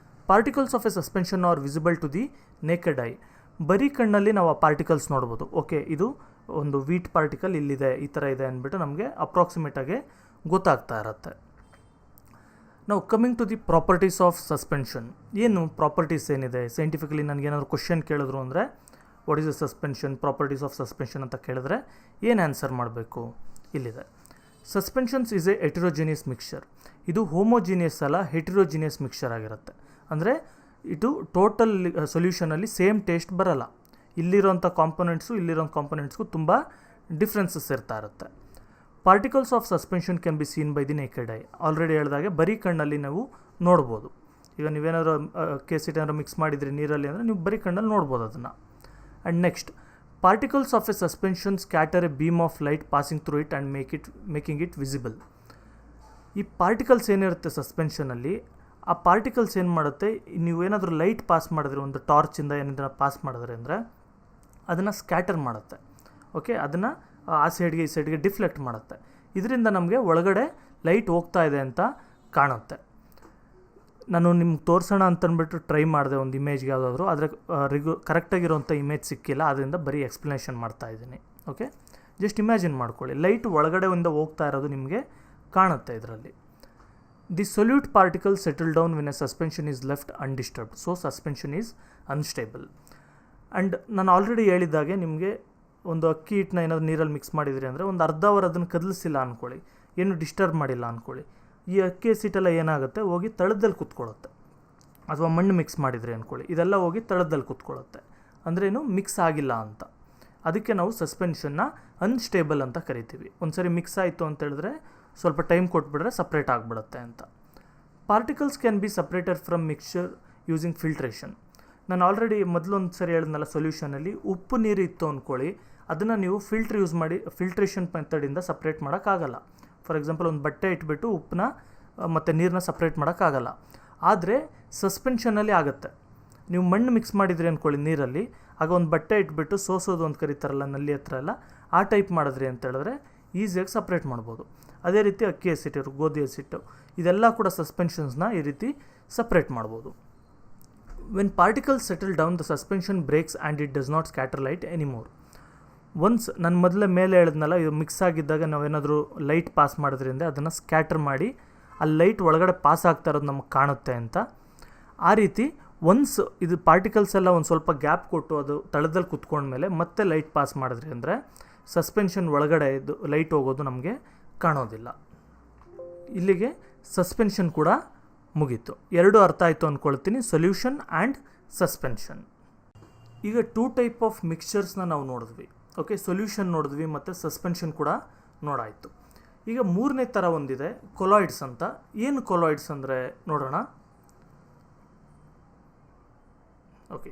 particles of a suspension are visible to the naked eye. ಬರೀ ಕಣ್ಣಲ್ಲಿ ನಾವು ಆ ಪಾರ್ಟಿಕಲ್ಸ್ ನೋಡ್ಬೋದು. ಓಕೆ, ಇದು ಒಂದು ವೀಟ್ ಪಾರ್ಟಿಕಲ್ ಇಲ್ಲಿದೆ, ಈ ಥರ ಇದೆ ಅಂದ್ಬಿಟ್ಟು ನಮಗೆ ಅಪ್ರಾಕ್ಸಿಮೇಟಾಗಿ ಗೊತ್ತಾಗ್ತಾ ಇರುತ್ತೆ. ನಾವು coming to the properties of suspension. ಏನು ಪ್ರಾಪರ್ಟೀಸ್ ಏನಿದೆ ಸೈಂಟಿಫಿಕಲಿ ನನಗೇನಾದ್ರು ಕ್ವಶನ್ ಕೇಳಿದ್ರು ಅಂದರೆ what is a suspension, properties of suspension ಅಂತ ಕೇಳಿದ್ರೆ ಏನು ಆನ್ಸರ್ ಮಾಡಬೇಕು? ಇಲ್ಲಿದೆ. Suspensions is a heterogeneous mixture. ಇದು ಹೋಮೋಜಿನಿಯಸ್ ಅಲ್ಲ, ಹೆಟಿರೋಜಿನಿಯಸ್ ಮಿಕ್ಸ್ಚರ್ ಆಗಿರುತ್ತೆ. ಅಂದರೆ ಇದು ಟೋಟಲ್ ಸೊಲ್ಯೂಷನಲ್ಲಿ ಸೇಮ್ ಟೇಸ್ಟ್ ಬರಲ್ಲ. ಇಲ್ಲಿರೋಂಥ ಕಾಂಪೊನೆಂಟ್ಸು ಇಲ್ಲಿರೋಂಥ ಕಾಂಪೊನೆಂಟ್ಸ್ಗೂ ತುಂಬ ಡಿಫ್ರೆನ್ಸಸ್ ಇರ್ತಾ ಇರುತ್ತೆ. Particles of suspension can be seen by the naked I. Already ಹೇಳಿದಾಗೆ ಬರೀ ಕಣ್ಣಲ್ಲಿ ನಾವು ನೋಡ್ಬೋದು. ಈಗ ನೀವೇನಾದ್ರು ಕೇಸಿಟ್ ಏನಾದ್ರು ಮಿಕ್ಸ್ ಮಾಡಿದ್ರಿ ನೀರಲ್ಲಿ ಅಂದರೆ ನೀವು ಬರೀ ಕಣ್ಣಲ್ಲಿ ನೋಡ್ಬೋದು ಅದನ್ನು. And next, particles of a suspension scatter a beam of light passing through it and making it visible. ಈ ಪಾರ್ಟಿಕಲ್ಸ್ ಏನಿರುತ್ತೆ ಸಸ್ಪೆನ್ಷನಲ್ಲಿ, ಆ ಪಾರ್ಟಿಕಲ್ಸ್ ಏನು ಮಾಡುತ್ತೆ, ನೀವೇನಾದರೂ ಲೈಟ್ ಪಾಸ್ ಮಾಡಿದ್ರೆ, ಒಂದು ಟಾರ್ಚಿಂದ ಏನಾದರೂ ಪಾಸ್ ಮಾಡಿದ್ರೆ ಅಂದರೆ ಅದನ್ನು ಸ್ಕ್ಯಾಟರ್ ಮಾಡುತ್ತೆ. ಓಕೆ, ಅದನ್ನು ಆ ಸೈಡ್ಗೆ ಈ ಸೈಡ್ಗೆ ಡಿಫ್ಲೆಕ್ಟ್ ಮಾಡುತ್ತೆ. ಇದರಿಂದ ನಮಗೆ ಒಳಗಡೆ ಲೈಟ್ ಹೋಗ್ತಾ ಇದೆ ಅಂತ ಕಾಣುತ್ತೆ. ನಾನು ನಿಮ್ಗೆ ತೋರಿಸೋಣ ಅಂತಂದ್ಬಿಟ್ಟು ಟ್ರೈ ಮಾಡಿದೆ ಒಂದು ಇಮೇಜ್ಗೆ ಯಾವುದಾದ್ರು, ಆದರೆ ಕರೆಕ್ಟಾಗಿರೋಂಥ ಇಮೇಜ್ ಸಿಕ್ಕಿಲ್ಲ, ಅದರಿಂದ ಬರೀ ಎಕ್ಸ್ಪ್ಲನೇಷನ್ ಮಾಡ್ತಾಯಿದ್ದೀನಿ. ಓಕೆ, ಜಸ್ಟ್ ಇಮ್ಯಾಜಿನ್ ಮಾಡ್ಕೊಳ್ಳಿ, ಲೈಟ್ ಒಳಗಡೆಯಿಂದ ಹೋಗ್ತಾ ಇರೋದು ನಿಮಗೆ ಕಾಣುತ್ತೆ ಇದರಲ್ಲಿ. The solute particle settle down when A suspension is left undisturbed, so suspension is unstable. And ನಾನು ಆಲ್ರೆಡಿ ಹೇಳಿದ್ದಾಗೆ ನಿಮಗೆ ಒಂದು ಅಕ್ಕಿ ಹಿಟ್ಟನ್ನ ಏನಾದರೂ ನೀರಲ್ಲಿ ಮಿಕ್ಸ್ ಮಾಡಿದ್ರಿ ಅಂದರೆ ಒಂದು ಅರ್ಧ ಅವರ್ ಅದನ್ನು ಕದಲಿಸಿಲ್ಲ ಅಂದ್ಕೊಳ್ಳಿ, ಏನು ಡಿಸ್ಟರ್ಬ್ ಮಾಡಿಲ್ಲ ಅಂದ್ಕೊಳ್ಳಿ, ಈ ಅಕ್ಕಿ ಹಸಿಟ್ಟೆಲ್ಲ ಏನಾಗುತ್ತೆ, ಹೋಗಿ ತಳದಲ್ಲಿ ಕುತ್ಕೊಳ್ಳುತ್ತೆ. ಅಥವಾ ಮಣ್ಣು ಮಿಕ್ಸ್ ಮಾಡಿದ್ರಿ ಅಂದ್ಕೊಳ್ಳಿ, ಇದೆಲ್ಲ ಹೋಗಿ ತಳದಲ್ಲಿ ಕುತ್ಕೊಳ್ಳುತ್ತೆ. ಅಂದ್ರೇನು, ಮಿಕ್ಸ್ ಆಗಿಲ್ಲ ಅಂತ. ಅದಕ್ಕೆ ನಾವು ಸಸ್ಪೆನ್ಷನ್ನ ಅನ್ಸ್ಟೇಬಲ್ ಅಂತ ಕರಿತೀವಿ. ಒಂದು ಸರಿ ಮಿಕ್ಸ್ ಆಯಿತು ಅಂತ ಹೇಳಿದ್ರೆ ಸ್ವಲ್ಪ ಟೈಮ್ ಕೊಟ್ಬಿಟ್ರೆ ಸಪ್ರೇಟ್ ಆಗಿಬಿಡುತ್ತೆ ಅಂತ. Particles can be separated from mixture using filtration. ನಾನು ಆಲ್ರೆಡಿ ಮೊದಲೊಂದು ಸರಿ ಹೇಳಿದ್ನಲ್ಲ, ಸೊಲ್ಯೂಷನಲ್ಲಿ ಉಪ್ಪು ನೀರು ಇತ್ತು ಅಂದ್ಕೊಳ್ಳಿ, ಅದನ್ನು ನೀವು ಫಿಲ್ಟ್ರ್ ಯೂಸ್ ಮಾಡಿ ಫಿಲ್ಟ್ರೇಷನ್ ಮೆಥಡಿಂದ ಸಪ್ರೇಟ್ ಮಾಡೋಕ್ಕಾಗಲ್ಲ. ಫಾರ್ ಎಕ್ಸಾಂಪಲ್ ಒಂದು ಬಟ್ಟೆ ಇಟ್ಬಿಟ್ಟು ಉಪ್ಪನ್ನ ಮತ್ತು ನೀರನ್ನ ಸಪ್ರೇಟ್ ಮಾಡೋಕ್ಕಾಗಲ್ಲ. ಆದರೆ ಸಸ್ಪೆನ್ಷನಲ್ಲಿ ಆಗುತ್ತೆ. ನೀವು ಮಣ್ಣು ಮಿಕ್ಸ್ ಮಾಡಿದ್ರಿ ಅಂದ್ಕೊಳ್ಳಿ ನೀರಲ್ಲಿ, ಆಗ ಒಂದು ಬಟ್ಟೆ ಇಟ್ಬಿಟ್ಟು ಸೋಸೋದು ಅಂತ ಕರೀತಾರಲ್ಲ ನಲ್ಲಿ ಹತ್ರ ಎಲ್ಲ, ಆ ಟೈಪ್ ಮಾಡಿದ್ರಿ ಅಂತ ಹೇಳಿದ್ರೆ ಈಸಿಯಾಗಿ ಸಪ್ರೇಟ್ ಮಾಡ್ಬೋದು. ಅದೇ ರೀತಿ ಅಕ್ಕಿ ಹಸಿಟ್ಟು, ಗೋಧಿ ಹಸಿಟ್ಟು, ಇದೆಲ್ಲ ಕೂಡ ಸಸ್ಪೆನ್ಷನ್ಸ್ನ ಈ ರೀತಿ ಸಪ್ರೇಟ್ ಮಾಡ್ಬೋದು. When particles settle down the suspension breaks and it does not scatter light anymore. Once ನಾನು ಮೊದಲೇ ಮೇಲೆ ಹೇಳಿದ್ನಲ್ಲ, ಇದು ಮಿಕ್ಸ್ ಆಗಿದ್ದಾಗ ನಾವೇನಾದರೂ ಲೈಟ್ ಪಾಸ್ ಮಾಡೋದ್ರಿಂದ ಅದನ್ನು ಸ್ಕ್ಯಾಟರ್ ಮಾಡಿ ಆ ಲೈಟ್ ಒಳಗಡೆ ಪಾಸ್ ಆಗ್ತಾ ಇರೋದು ನಮಗೆ ಕಾಣುತ್ತೆ ಅಂತ. ಆ ರೀತಿ ಒನ್ಸ್ ಇದು ಪಾರ್ಟಿಕಲ್ಸ್ ಎಲ್ಲ ಒಂದು ಸ್ವಲ್ಪ ಗ್ಯಾಪ್ ಕೊಟ್ಟು ಅದು ತಳದಲ್ಲಿ ಕುತ್ಕೊಂಡ್ಮೇಲೆ ಮತ್ತೆ ಲೈಟ್ ಪಾಸ್ ಮಾಡಿದ್ರಿ ಅಂದರೆ ಸಸ್ಪೆನ್ಷನ್ ಒಳಗಡೆ ಇದು ಲೈಟ್ ಹೋಗೋದು ನಮಗೆ ಕಾಣೋದಿಲ್ಲ. ಇಲ್ಲಿಗೆ ಸಸ್ಪೆನ್ಷನ್ ಕೂಡ ಮುಗೀತು. ಎರಡು ಅರ್ಥ ಆಯಿತು ಅಂದ್ಕೊಳ್ತೀನಿ, ಸೊಲ್ಯೂಷನ್ ಆ್ಯಂಡ್ ಸಸ್ಪೆನ್ಷನ್. ಈಗ 2 ಟೈಪ್ ಆಫ್ ಮಿಕ್ಸ್ಚರ್ಸ್ನ ನಾವು ನೋಡಿದ್ವಿ. ಓಕೆ, ಸೊಲ್ಯೂಷನ್ ನೋಡಿದ್ವಿ ಮತ್ತು ಸಸ್ಪೆನ್ಷನ್ ಕೂಡ ನೋಡಾಯಿತು. ಈಗ 3ನೇ ಥರ ಒಂದಿದೆ, ಕೊಲಾಯ್ಡ್ಸ್ ಅಂತ. ಏನು ಕೊಲಾಯ್ಡ್ಸ್ ಅಂದರೆ ನೋಡೋಣ. Okay,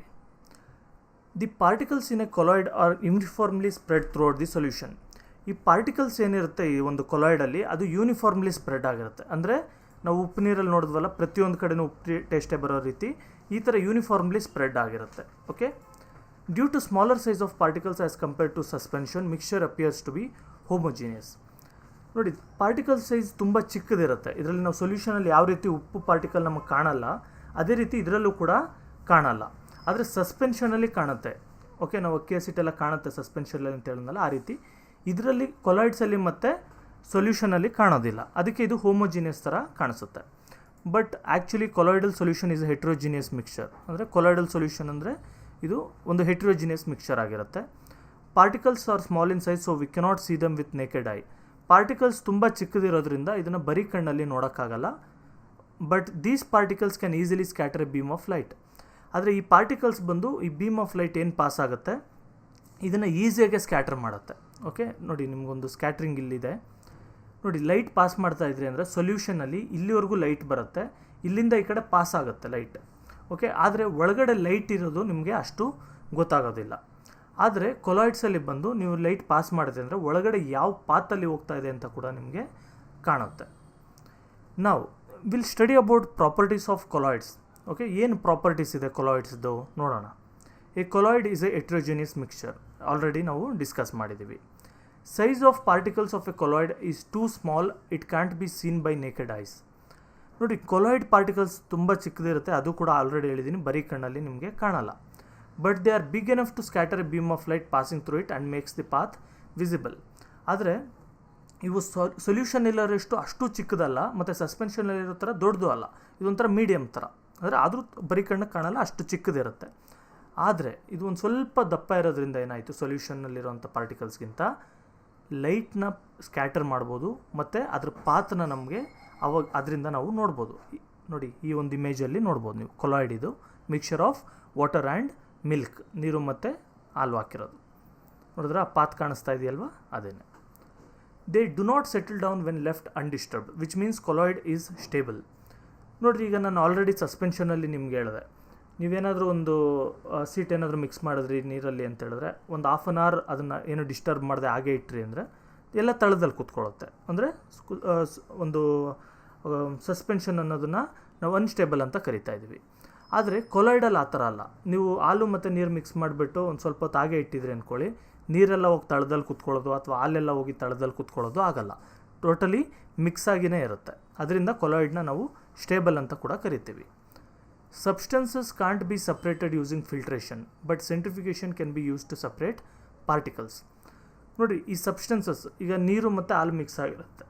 the particles in a colloid are uniformly spread throughout the solution. ಈ ಪಾರ್ಟಿಕಲ್ಸ್ ಏನಿರುತ್ತೆ ಈ ಒಂದು ಕೊಲಾಯ್ಡಲ್ಲಿ, ಅದು ಯೂನಿಫಾರ್ಮ್ಲಿ ಸ್ಪ್ರೆಡ್ ಆಗಿರುತ್ತೆ. ಅಂದರೆ ನಾವು ಉಪ್ಪು ನೀರಲ್ಲಿ ನೋಡಿದ್ವಲ್ಲ, ಪ್ರತಿಯೊಂದು ಕಡೆನೂ ಉಪ್ಪು ಟೇಸ್ಟೇ ಬರೋ ರೀತಿ ಈ ಥರ ಯೂನಿಫಾರ್ಮ್ಲಿ ಸ್ಪ್ರೆಡ್ ಆಗಿರುತ್ತೆ. Okay, due to smaller size of particles as compared to suspension mixture appears to be homogeneous. ನೋಡಿ, ಪಾರ್ಟಿಕಲ್ ಸೈಜ್ ತುಂಬ ಚಿಕ್ಕದಿರುತ್ತೆ. ಇದರಲ್ಲಿ ನಾವು ಸೊಲ್ಯೂಷನಲ್ಲಿ ಯಾವ ರೀತಿ ಉಪ್ಪು ಪಾರ್ಟಿಕಲ್ ನಮಗೆ ಕಾಣಲ್ಲ, ಅದೇ ರೀತಿ ಇದರಲ್ಲೂ ಕೂಡ ಕಾಣಲ್ಲ. ಆದರೆ ಸಸ್ಪೆನ್ಷನಲ್ಲಿ ಕಾಣುತ್ತೆ. ಓಕೆ, ನಾವು ಅಕ್ಕಿ ಹಸಿಟ್ಟೆಲ್ಲ ಕಾಣುತ್ತೆ ಸಸ್ಪೆನ್ಷನಲ್ಲಿ ಅಂತ ಹೇಳಿದ್ನಲ್ಲ, ಆ ರೀತಿ ಇದರಲ್ಲಿ ಕೊಲಾಯ್ಡ್ಸಲ್ಲಿ ಮತ್ತು ಸೊಲ್ಯೂಷನಲ್ಲಿ ಕಾಣೋದಿಲ್ಲ. ಅದಕ್ಕೆ ಇದು ಹೋಮೋಜಿನಿಯಸ್ ಥರ ಕಾಣಿಸುತ್ತೆ. But actually colloidal solution is heterogeneous mixture. ಅಂದರೆ ಕೊಲಾಯ್ಡಲ್ ಸೊಲ್ಯೂಷನ್ ಅಂದರೆ ಇದು ಒಂದು ಹೆಟ್ರೋಜಿನಿಯಸ್ ಮಿಕ್ಸ್ಚರ್ ಆಗಿರುತ್ತೆ. Particles are small in size, so we cannot see them with naked eye. Particles ತುಂಬ ಚಿಕ್ಕದಿರೋದ್ರಿಂದ ಇದನ್ನು ಬರೀ ಕಣ್ಣಲ್ಲಿ ನೋಡೋಕ್ಕಾಗಲ್ಲ. But these particles can easily scatter a beam of light. ಆದರೆ ಈ ಪಾರ್ಟಿಕಲ್ಸ್ ಬಂದು ಈ ಬೀಮ್ ಆಫ್ ಲೈಟ್ ಏನು ಪಾಸ್ ಆಗುತ್ತೆ ಇದನ್ನು ಈಸಿಯಾಗಿ ಸ್ಕ್ಯಾಟರ್ ಮಾಡುತ್ತೆ. ಓಕೆ, ನೋಡಿ ನಿಮಗೊಂದು ಸ್ಕ್ಯಾಟ್ರಿಂಗ್ ಇಲ್ಲಿದೆ. ನೋಡಿ, ಲೈಟ್ ಪಾಸ್ ಮಾಡ್ತಾ ಇದ್ರಿ ಅಂದರೆ ಸೊಲ್ಯೂಷನಲ್ಲಿ ಇಲ್ಲಿವರೆಗೂ ಲೈಟ್ ಬರುತ್ತೆ, ಇಲ್ಲಿಂದ ಈ ಕಡೆ ಪಾಸ್ ಆಗುತ್ತೆ ಲೈಟ್. ಓಕೆ, ಆದರೆ ಒಳಗಡೆ ಲೈಟ್ ಇರೋದು ನಿಮಗೆ ಅಷ್ಟು ಗೊತ್ತಾಗೋದಿಲ್ಲ. ಆದರೆ ಕೊಲಾಯ್ಡ್ಸಲ್ಲಿ ಬಂದು ನೀವು ಲೈಟ್ ಪಾಸ್ ಮಾಡಿದೆ ಅಂದರೆ ಒಳಗಡೆ ಯಾವ ಪಾತಲ್ಲಿ ಹೋಗ್ತಾ ಇದೆ ಅಂತ ಕೂಡ ನಿಮಗೆ ಕಾಣುತ್ತೆ. ನಾವು will study about properties of colloids. Okay, ಏನು ಪ್ರಾಪರ್ಟೀಸ್ ಇದೆ ಕೊಲಾಯ್ಡ್ಸ್ದು ನೋಡೋಣ. A colloid is a heterogeneous mixture. Already ನಾವು ಡಿಸ್ಕಸ್ ಮಾಡಿದ್ದೀವಿ. Size of particles of a colloid is too small, it can't be seen by naked eyes. ನೋಡಿ, colloid particles ತುಂಬ ಚಿಕ್ಕದಿರುತ್ತೆ, ಅದು ಕೂಡ ಆಲ್ರೆಡಿ ಹೇಳಿದ್ದೀನಿ, ಬರೀ ಕಣ್ಣಲ್ಲಿ ನಿಮಗೆ ಕಾಣಲ್ಲ. But they are big enough to scatter a beam of light passing through it and makes the path visible. ಆದರೆ ಇವು ಸೊಲ್ಯೂಷನಲ್ಲಿರೋಷ್ಟು ಅಷ್ಟು ಚಿಕ್ಕದಲ್ಲ, ಮತ್ತು ಸಸ್ಪೆನ್ಷನಲ್ಲಿರೋ ಥರ ದೊಡ್ಡದು ಅಲ್ಲ. ಇದೊಂಥರ ಮೀಡಿಯಮ್ ಥರ, ಅಂದರೆ ಆದರೂ ಬರೀ ಕಣ್ಣಕ್ಕೆ ಕಾಣಲ್ಲ, ಅಷ್ಟು ಚಿಕ್ಕದಿರುತ್ತೆ. ಆದರೆ ಇದು ಒಂದು ಸ್ವಲ್ಪ ದಪ್ಪ ಇರೋದ್ರಿಂದ ಏನಾಯಿತು, ಸೊಲ್ಯೂಷನ್ನಲ್ಲಿರೋಂಥ ಪಾರ್ಟಿಕಲ್ಸ್ಗಿಂತ ಲೈಟ್ನ ಸ್ಕ್ಯಾಟರ್ ಮಾಡ್ಬೋದು, ಮತ್ತು ಅದ್ರ ಪಾತನ್ನ ನಮಗೆ ಅವಾಗ ಅದರಿಂದ ನಾವು ನೋಡ್ಬೋದು. ನೋಡಿ, ಈ ಒಂದು ಇಮೇಜಲ್ಲಿ ನೋಡ್ಬೋದು ನೀವು, ಕೊಲಾಯ್ಡ್ ಇದು mixture of water and milk, ನೀರು ಮತ್ತು ಹಾಲು ಹಾಕಿರೋದು. ನೋಡಿದ್ರೆ ಆ ಪಾತ್ ಕಾಣಿಸ್ತಾ ಇದೆಯಲ್ವಾ, ಅದೇನೆ. They do not settle down when left undisturbed, which means colloid is stable. ನೋಡಿರಿ, ಈಗ ನಾನು ಆಲ್ರೆಡಿ ಸಸ್ಪೆನ್ಷನಲ್ಲಿ ನಿಮ್ಗೆ ಹೇಳಿದೆ, ನೀವೇನಾದರೂ ಒಂದು ಸೀಟ್ ಏನಾದರೂ ಮಿಕ್ಸ್ ಮಾಡಿದ್ರಿ ನೀರಲ್ಲಿ ಅಂತ ಹೇಳಿದ್ರೆ ಒಂದು ಹಾಫ್ ಆನ್ ಅವರ್ ಅದನ್ನು ಏನು ಡಿಸ್ಟರ್ಬ್ ಮಾಡದೆ ಹಾಗೆ ಇಟ್ರಿ ಅಂದರೆ ಎಲ್ಲ ತಳದಲ್ಲಿ ಕೂತ್ಕೊಳ್ಳುತ್ತೆ. ಅಂದರೆ ಒಂದು ಸಸ್ಪೆನ್ಷನ್ ಅನ್ನೋದನ್ನು ನಾವು ಅನ್ಸ್ಟೇಬಲ್ ಅಂತ ಕರಿತಾ ಇದ್ದೀವಿ. ಆದರೆ ಕೊಲಾಯ್ಡಲ್ಲಿ ಆ ಥರ ಅಲ್ಲ. ನೀವು ಹಾಲು ಮತ್ತು ನೀರು ಮಿಕ್ಸ್ ಮಾಡಿಬಿಟ್ಟು ಒಂದು ಸ್ವಲ್ಪ ಹೊತ್ತು ಹಾಗೆ ಇಟ್ಟಿದ್ರಿ ಅಂದ್ಕೊಳ್ಳಿ, ನೀರೆಲ್ಲ ಹೋಗಿ ತಳದಲ್ಲಿ ಕೂತ್ಕೊಳ್ಳೋದು ಅಥವಾ ಹಾಲೆಲ್ಲ ಹೋಗಿ ತಳದಲ್ಲಿ ಕೂತ್ಕೊಳ್ಳೋದು ಆಗಲ್ಲ. ಟೋಟಲಿ ಮಿಕ್ಸ್ ಆಗಿಯೇ ಇರುತ್ತೆ. ಅದರಿಂದ ಕೊಲಾಯ್ಡ್ನ ನಾವು ಸ್ಟೇಬಲ್ ಅಂತ ಕೂಡ ಕರಿತೀವಿ. Substances can't be separated using filtration, but centrification can be use to separate particles. ನೋಡಿ, ಈ ಸಬ್ಸ್ಟೆನ್ಸಸ್ ಈಗ ನೀರು ಮತ್ತು ಹಾಲು ಮಿಕ್ಸ್ ಆಗಿರುತ್ತೆ.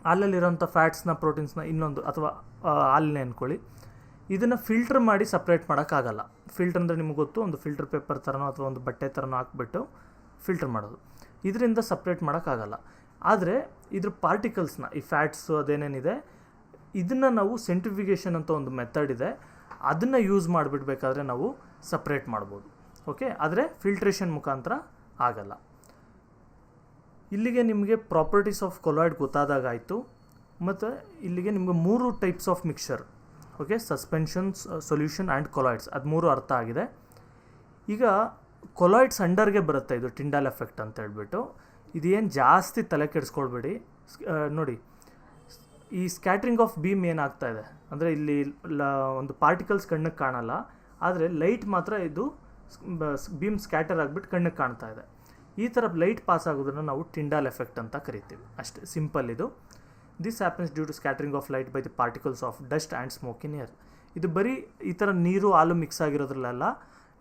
ಹಾಲಲ್ಲಿರೋಂಥ ಫ್ಯಾಟ್ಸ್ನ, ಪ್ರೋಟೀನ್ಸ್ನ ಇನ್ನೊಂದು ಅಥವಾ ಹಾಲನ್ನೇ ಅಂದ್ಕೊಳ್ಳಿ, ಇದನ್ನು ಫಿಲ್ಟರ್ ಮಾಡಿ ಸಪ್ರೇಟ್ ಮಾಡೋಕ್ಕಾಗಲ್ಲ. ಫಿಲ್ಟರ್ ಅಂದರೆ ನಿಮ್ಗೆ ಗೊತ್ತು, ಒಂದು ಫಿಲ್ಟರ್ ಪೇಪರ್ ಥರನೋ ಅಥವಾ ಒಂದು ಬಟ್ಟೆ ಥರನೋ ಹಾಕ್ಬಿಟ್ಟು ಫಿಲ್ಟರ್ ಮಾಡೋದು. ಇದರಿಂದ ಸಪ್ರೇಟ್ ಮಾಡೋಕ್ಕಾಗಲ್ಲ. ಆದರೆ ಇದ್ರ ಪಾರ್ಟಿಕಲ್ಸ್ನ, ಈ ಫ್ಯಾಟ್ಸು ಅದೇನೇನಿದೆ, ಇದನ್ನು ನಾವು ಸೆಂಟ್ರಿಫಿಕೇಷನ್ ಅಂತ ಒಂದು ಮೆಥಡ್ ಇದೆ, ಅದನ್ನು ಯೂಸ್ ಮಾಡಿಬಿಡ್ಬೇಕಾದ್ರೆ ನಾವು ಸಪ್ರೇಟ್ ಮಾಡ್ಬೋದು. ಓಕೆ, ಆದರೆ ಫಿಲ್ಟ್ರೇಷನ್ ಮುಖಾಂತರ ಆಗಲ್ಲ. ಇಲ್ಲಿಗೆ ನಿಮಗೆ ಪ್ರಾಪರ್ಟೀಸ್ ಆಫ್ ಕೊಲಾಯ್ಡ್ ಗೊತ್ತಾದಾಗಾಯಿತು. ಮತ್ತು ಇಲ್ಲಿಗೆ ನಿಮಗೆ 3 types of mixture, okay, suspensions, solution and colloids, ಅದು 3 ಅರ್ಥ ಆಗಿದೆ. ಈಗ ಕೊಲಾಯ್ಡ್ಸ್ ಅಂಡರ್ಗೆ ಬರುತ್ತೆ, ಇದು ಟಿಂಡಾಲ್ ಎಫೆಕ್ಟ್ ಅಂತ ಹೇಳ್ಬಿಟ್ಟು. ಇದೇನು ಜಾಸ್ತಿ ತಲೆ ಕೆಡಿಸ್ಕೊಳ್ಬೇಡಿ. ನೋಡಿ, ಈ ಸ್ಕ್ಯಾಟ್ರಿಂಗ್ ಆಫ್ ಬೀಮ್ ಏನಾಗ್ತಾ ಇದೆ ಅಂದರೆ ಇಲ್ಲಿ ಒಂದು ಪಾರ್ಟಿಕಲ್ಸ್ ಕಣ್ಣಿಗೆ ಕಾಣಲ್ಲ, ಆದರೆ ಲೈಟ್ ಮಾತ್ರ ಇದು ಬೀಮ್ ಸ್ಕ್ಯಾಟರ್ ಆಗಿಬಿಟ್ಟು ಕಣ್ಣಿಗೆ ಕಾಣ್ತಾ ಇದೆ. ಈ ಥರ ಲೈಟ್ ಪಾಸ್ ಆಗೋದನ್ನು ನಾವು ಟಿಂಡಾಲ್ ಎಫೆಕ್ಟ್ ಅಂತ ಕರಿತೀವಿ. ಅಷ್ಟೇ ಸಿಂಪಲ್ ಇದು. This happens due to scattering of light by the particles of dust and smoke in air. ಇದು ಬರೀ ಈ ಥರ ನೀರು ಹಾಲು ಮಿಕ್ಸ್ ಆಗಿರೋದ್ರಲ್ಲೆಲ್ಲ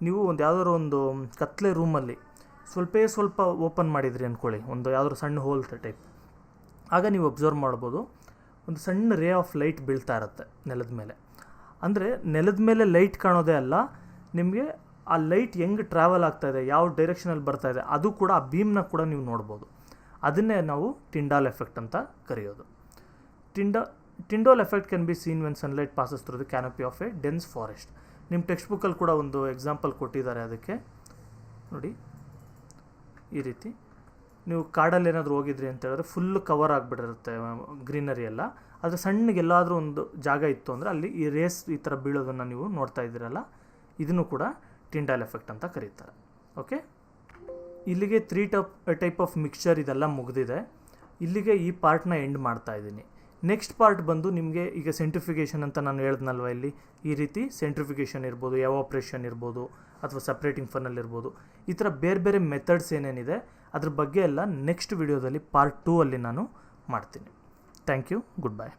ನೀವು ಒಂದು ಯಾವುದಾದ್ರು ಒಂದು ಕತ್ಲೆ ರೂಮಲ್ಲಿ ಸ್ವಲ್ಪ ಓಪನ್ ಮಾಡಿದ್ರಿ ಅಂದ್ಕೊಳ್ಳಿ, ಒಂದು ಯಾವುದಾದ್ರು ಸಣ್ಣ ಹೋಲ್ ಟೈಪ್, ಆಗ ನೀವು ಅಬ್ಸರ್ವ್ ಮಾಡ್ಬೋದು ಒಂದು ಸಣ್ಣ ರೇ ಆಫ್ ಲೈಟ್ ಬೀಳ್ತಾ ಇರುತ್ತೆ ನೆಲದ ಮೇಲೆ. ಅಂದರೆ ನೆಲದ ಮೇಲೆ ಲೈಟ್ ಕಾಣೋದೇ ಅಲ್ಲ, ನಿಮಗೆ ಆ ಲೈಟ್ ಹೆಂಗೆ ಟ್ರಾವೆಲ್ ಆಗ್ತಾಯಿದೆ, ಯಾವ ಡೈರೆಕ್ಷನಲ್ಲಿ ಬರ್ತಾಯಿದೆ, ಅದು ಕೂಡ ಆ ಬೀಮ್ನ ಕೂಡ ನೀವು ನೋಡ್ಬೋದು. ಅದನ್ನೇ ನಾವು ಟಿಂಡಾಲ್ ಎಫೆಕ್ಟ್ ಅಂತ ಕರೆಯೋದು. Tyndall effect can be seen when sunlight passes through the canopy of A dense forest. ನಿಮ್ಮ ಟೆಕ್ಸ್ಟ್ ಬುಕ್ಕಲ್ಲಿ ಕೂಡ ಒಂದು ಎಕ್ಸಾಂಪಲ್ ಕೊಟ್ಟಿದ್ದಾರೆ ಅದಕ್ಕೆ. ನೋಡಿ, ಈ ರೀತಿ ನೀವು ಕಾಡಲ್ಲಿ ಏನಾದರೂ ಹೋಗಿದ್ರಿ ಅಂತ ಹೇಳಿದ್ರೆ ಫುಲ್ಲು ಕವರ್ ಆಗಿಬಿಟ್ಟಿರುತ್ತೆ ಗ್ರೀನರಿ ಎಲ್ಲ, ಆದರೆ ಸಣ್ಣಗೆಲ್ಲಾದರೂ ಒಂದು ಜಾಗ ಇತ್ತು ಅಂದರೆ ಅಲ್ಲಿ ಈ ರೇಸ್ ಈ ಥರ ಬೀಳೋದನ್ನು ನೀವು ನೋಡ್ತಾ ಇದ್ದೀರಲ್ಲ, ಇದನ್ನು ಕೂಡ ಟಿಂಡಾಲ್ ಎಫೆಕ್ಟ್ ಅಂತ ಕರೀತಾರೆ. ಓಕೆ, ಇಲ್ಲಿಗೆ 3 ಟೈಪ್ ಆಫ್ ಮಿಕ್ಸ್ಚರ್ ಇದೆಲ್ಲ ಮುಗಿದಿದೆ. ಇಲ್ಲಿಗೆ ಈ ಪಾರ್ಟ್ನ ಎಂಡ್ ಮಾಡ್ತಾ ಇದ್ದೀನಿ. ನೆಕ್ಸ್ಟ್ ಪಾರ್ಟ್ ಬಂದು ನಿಮಗೆ ಈಗ ಸೆಂಟ್ರಿಫಿಕೇಷನ್ ಅಂತ ನಾನು ಹೇಳ್ದನಲ್ವ, ಇಲ್ಲಿ ಈ ರೀತಿ ಸೆಂಟ್ರಿಫಿಕೇಷನ್ ಇರ್ಬೋದು, ಎವಾಪ್ರೇಷನ್ ಇರ್ಬೋದು, ಅಥವಾ ಸಪ್ರೇಟಿಂಗ್ ಫನಲ್ ಇರ್ಬೋದು. ಈ ಥರ ಬೇರೆ ಬೇರೆ ಮೆಥಡ್ಸ್ ಏನೇನಿದೆ ಅದ್ರ ಬಗ್ಗೆ ಎಲ್ಲ ನೆಕ್ಸ್ಟ್ ವಿಡಿಯೋದಲ್ಲಿ ಪಾರ್ಟ್ 2 ಅಲ್ಲಿ ನಾನು ಮಾಡ್ತೀನಿ. Thank you. Good bye.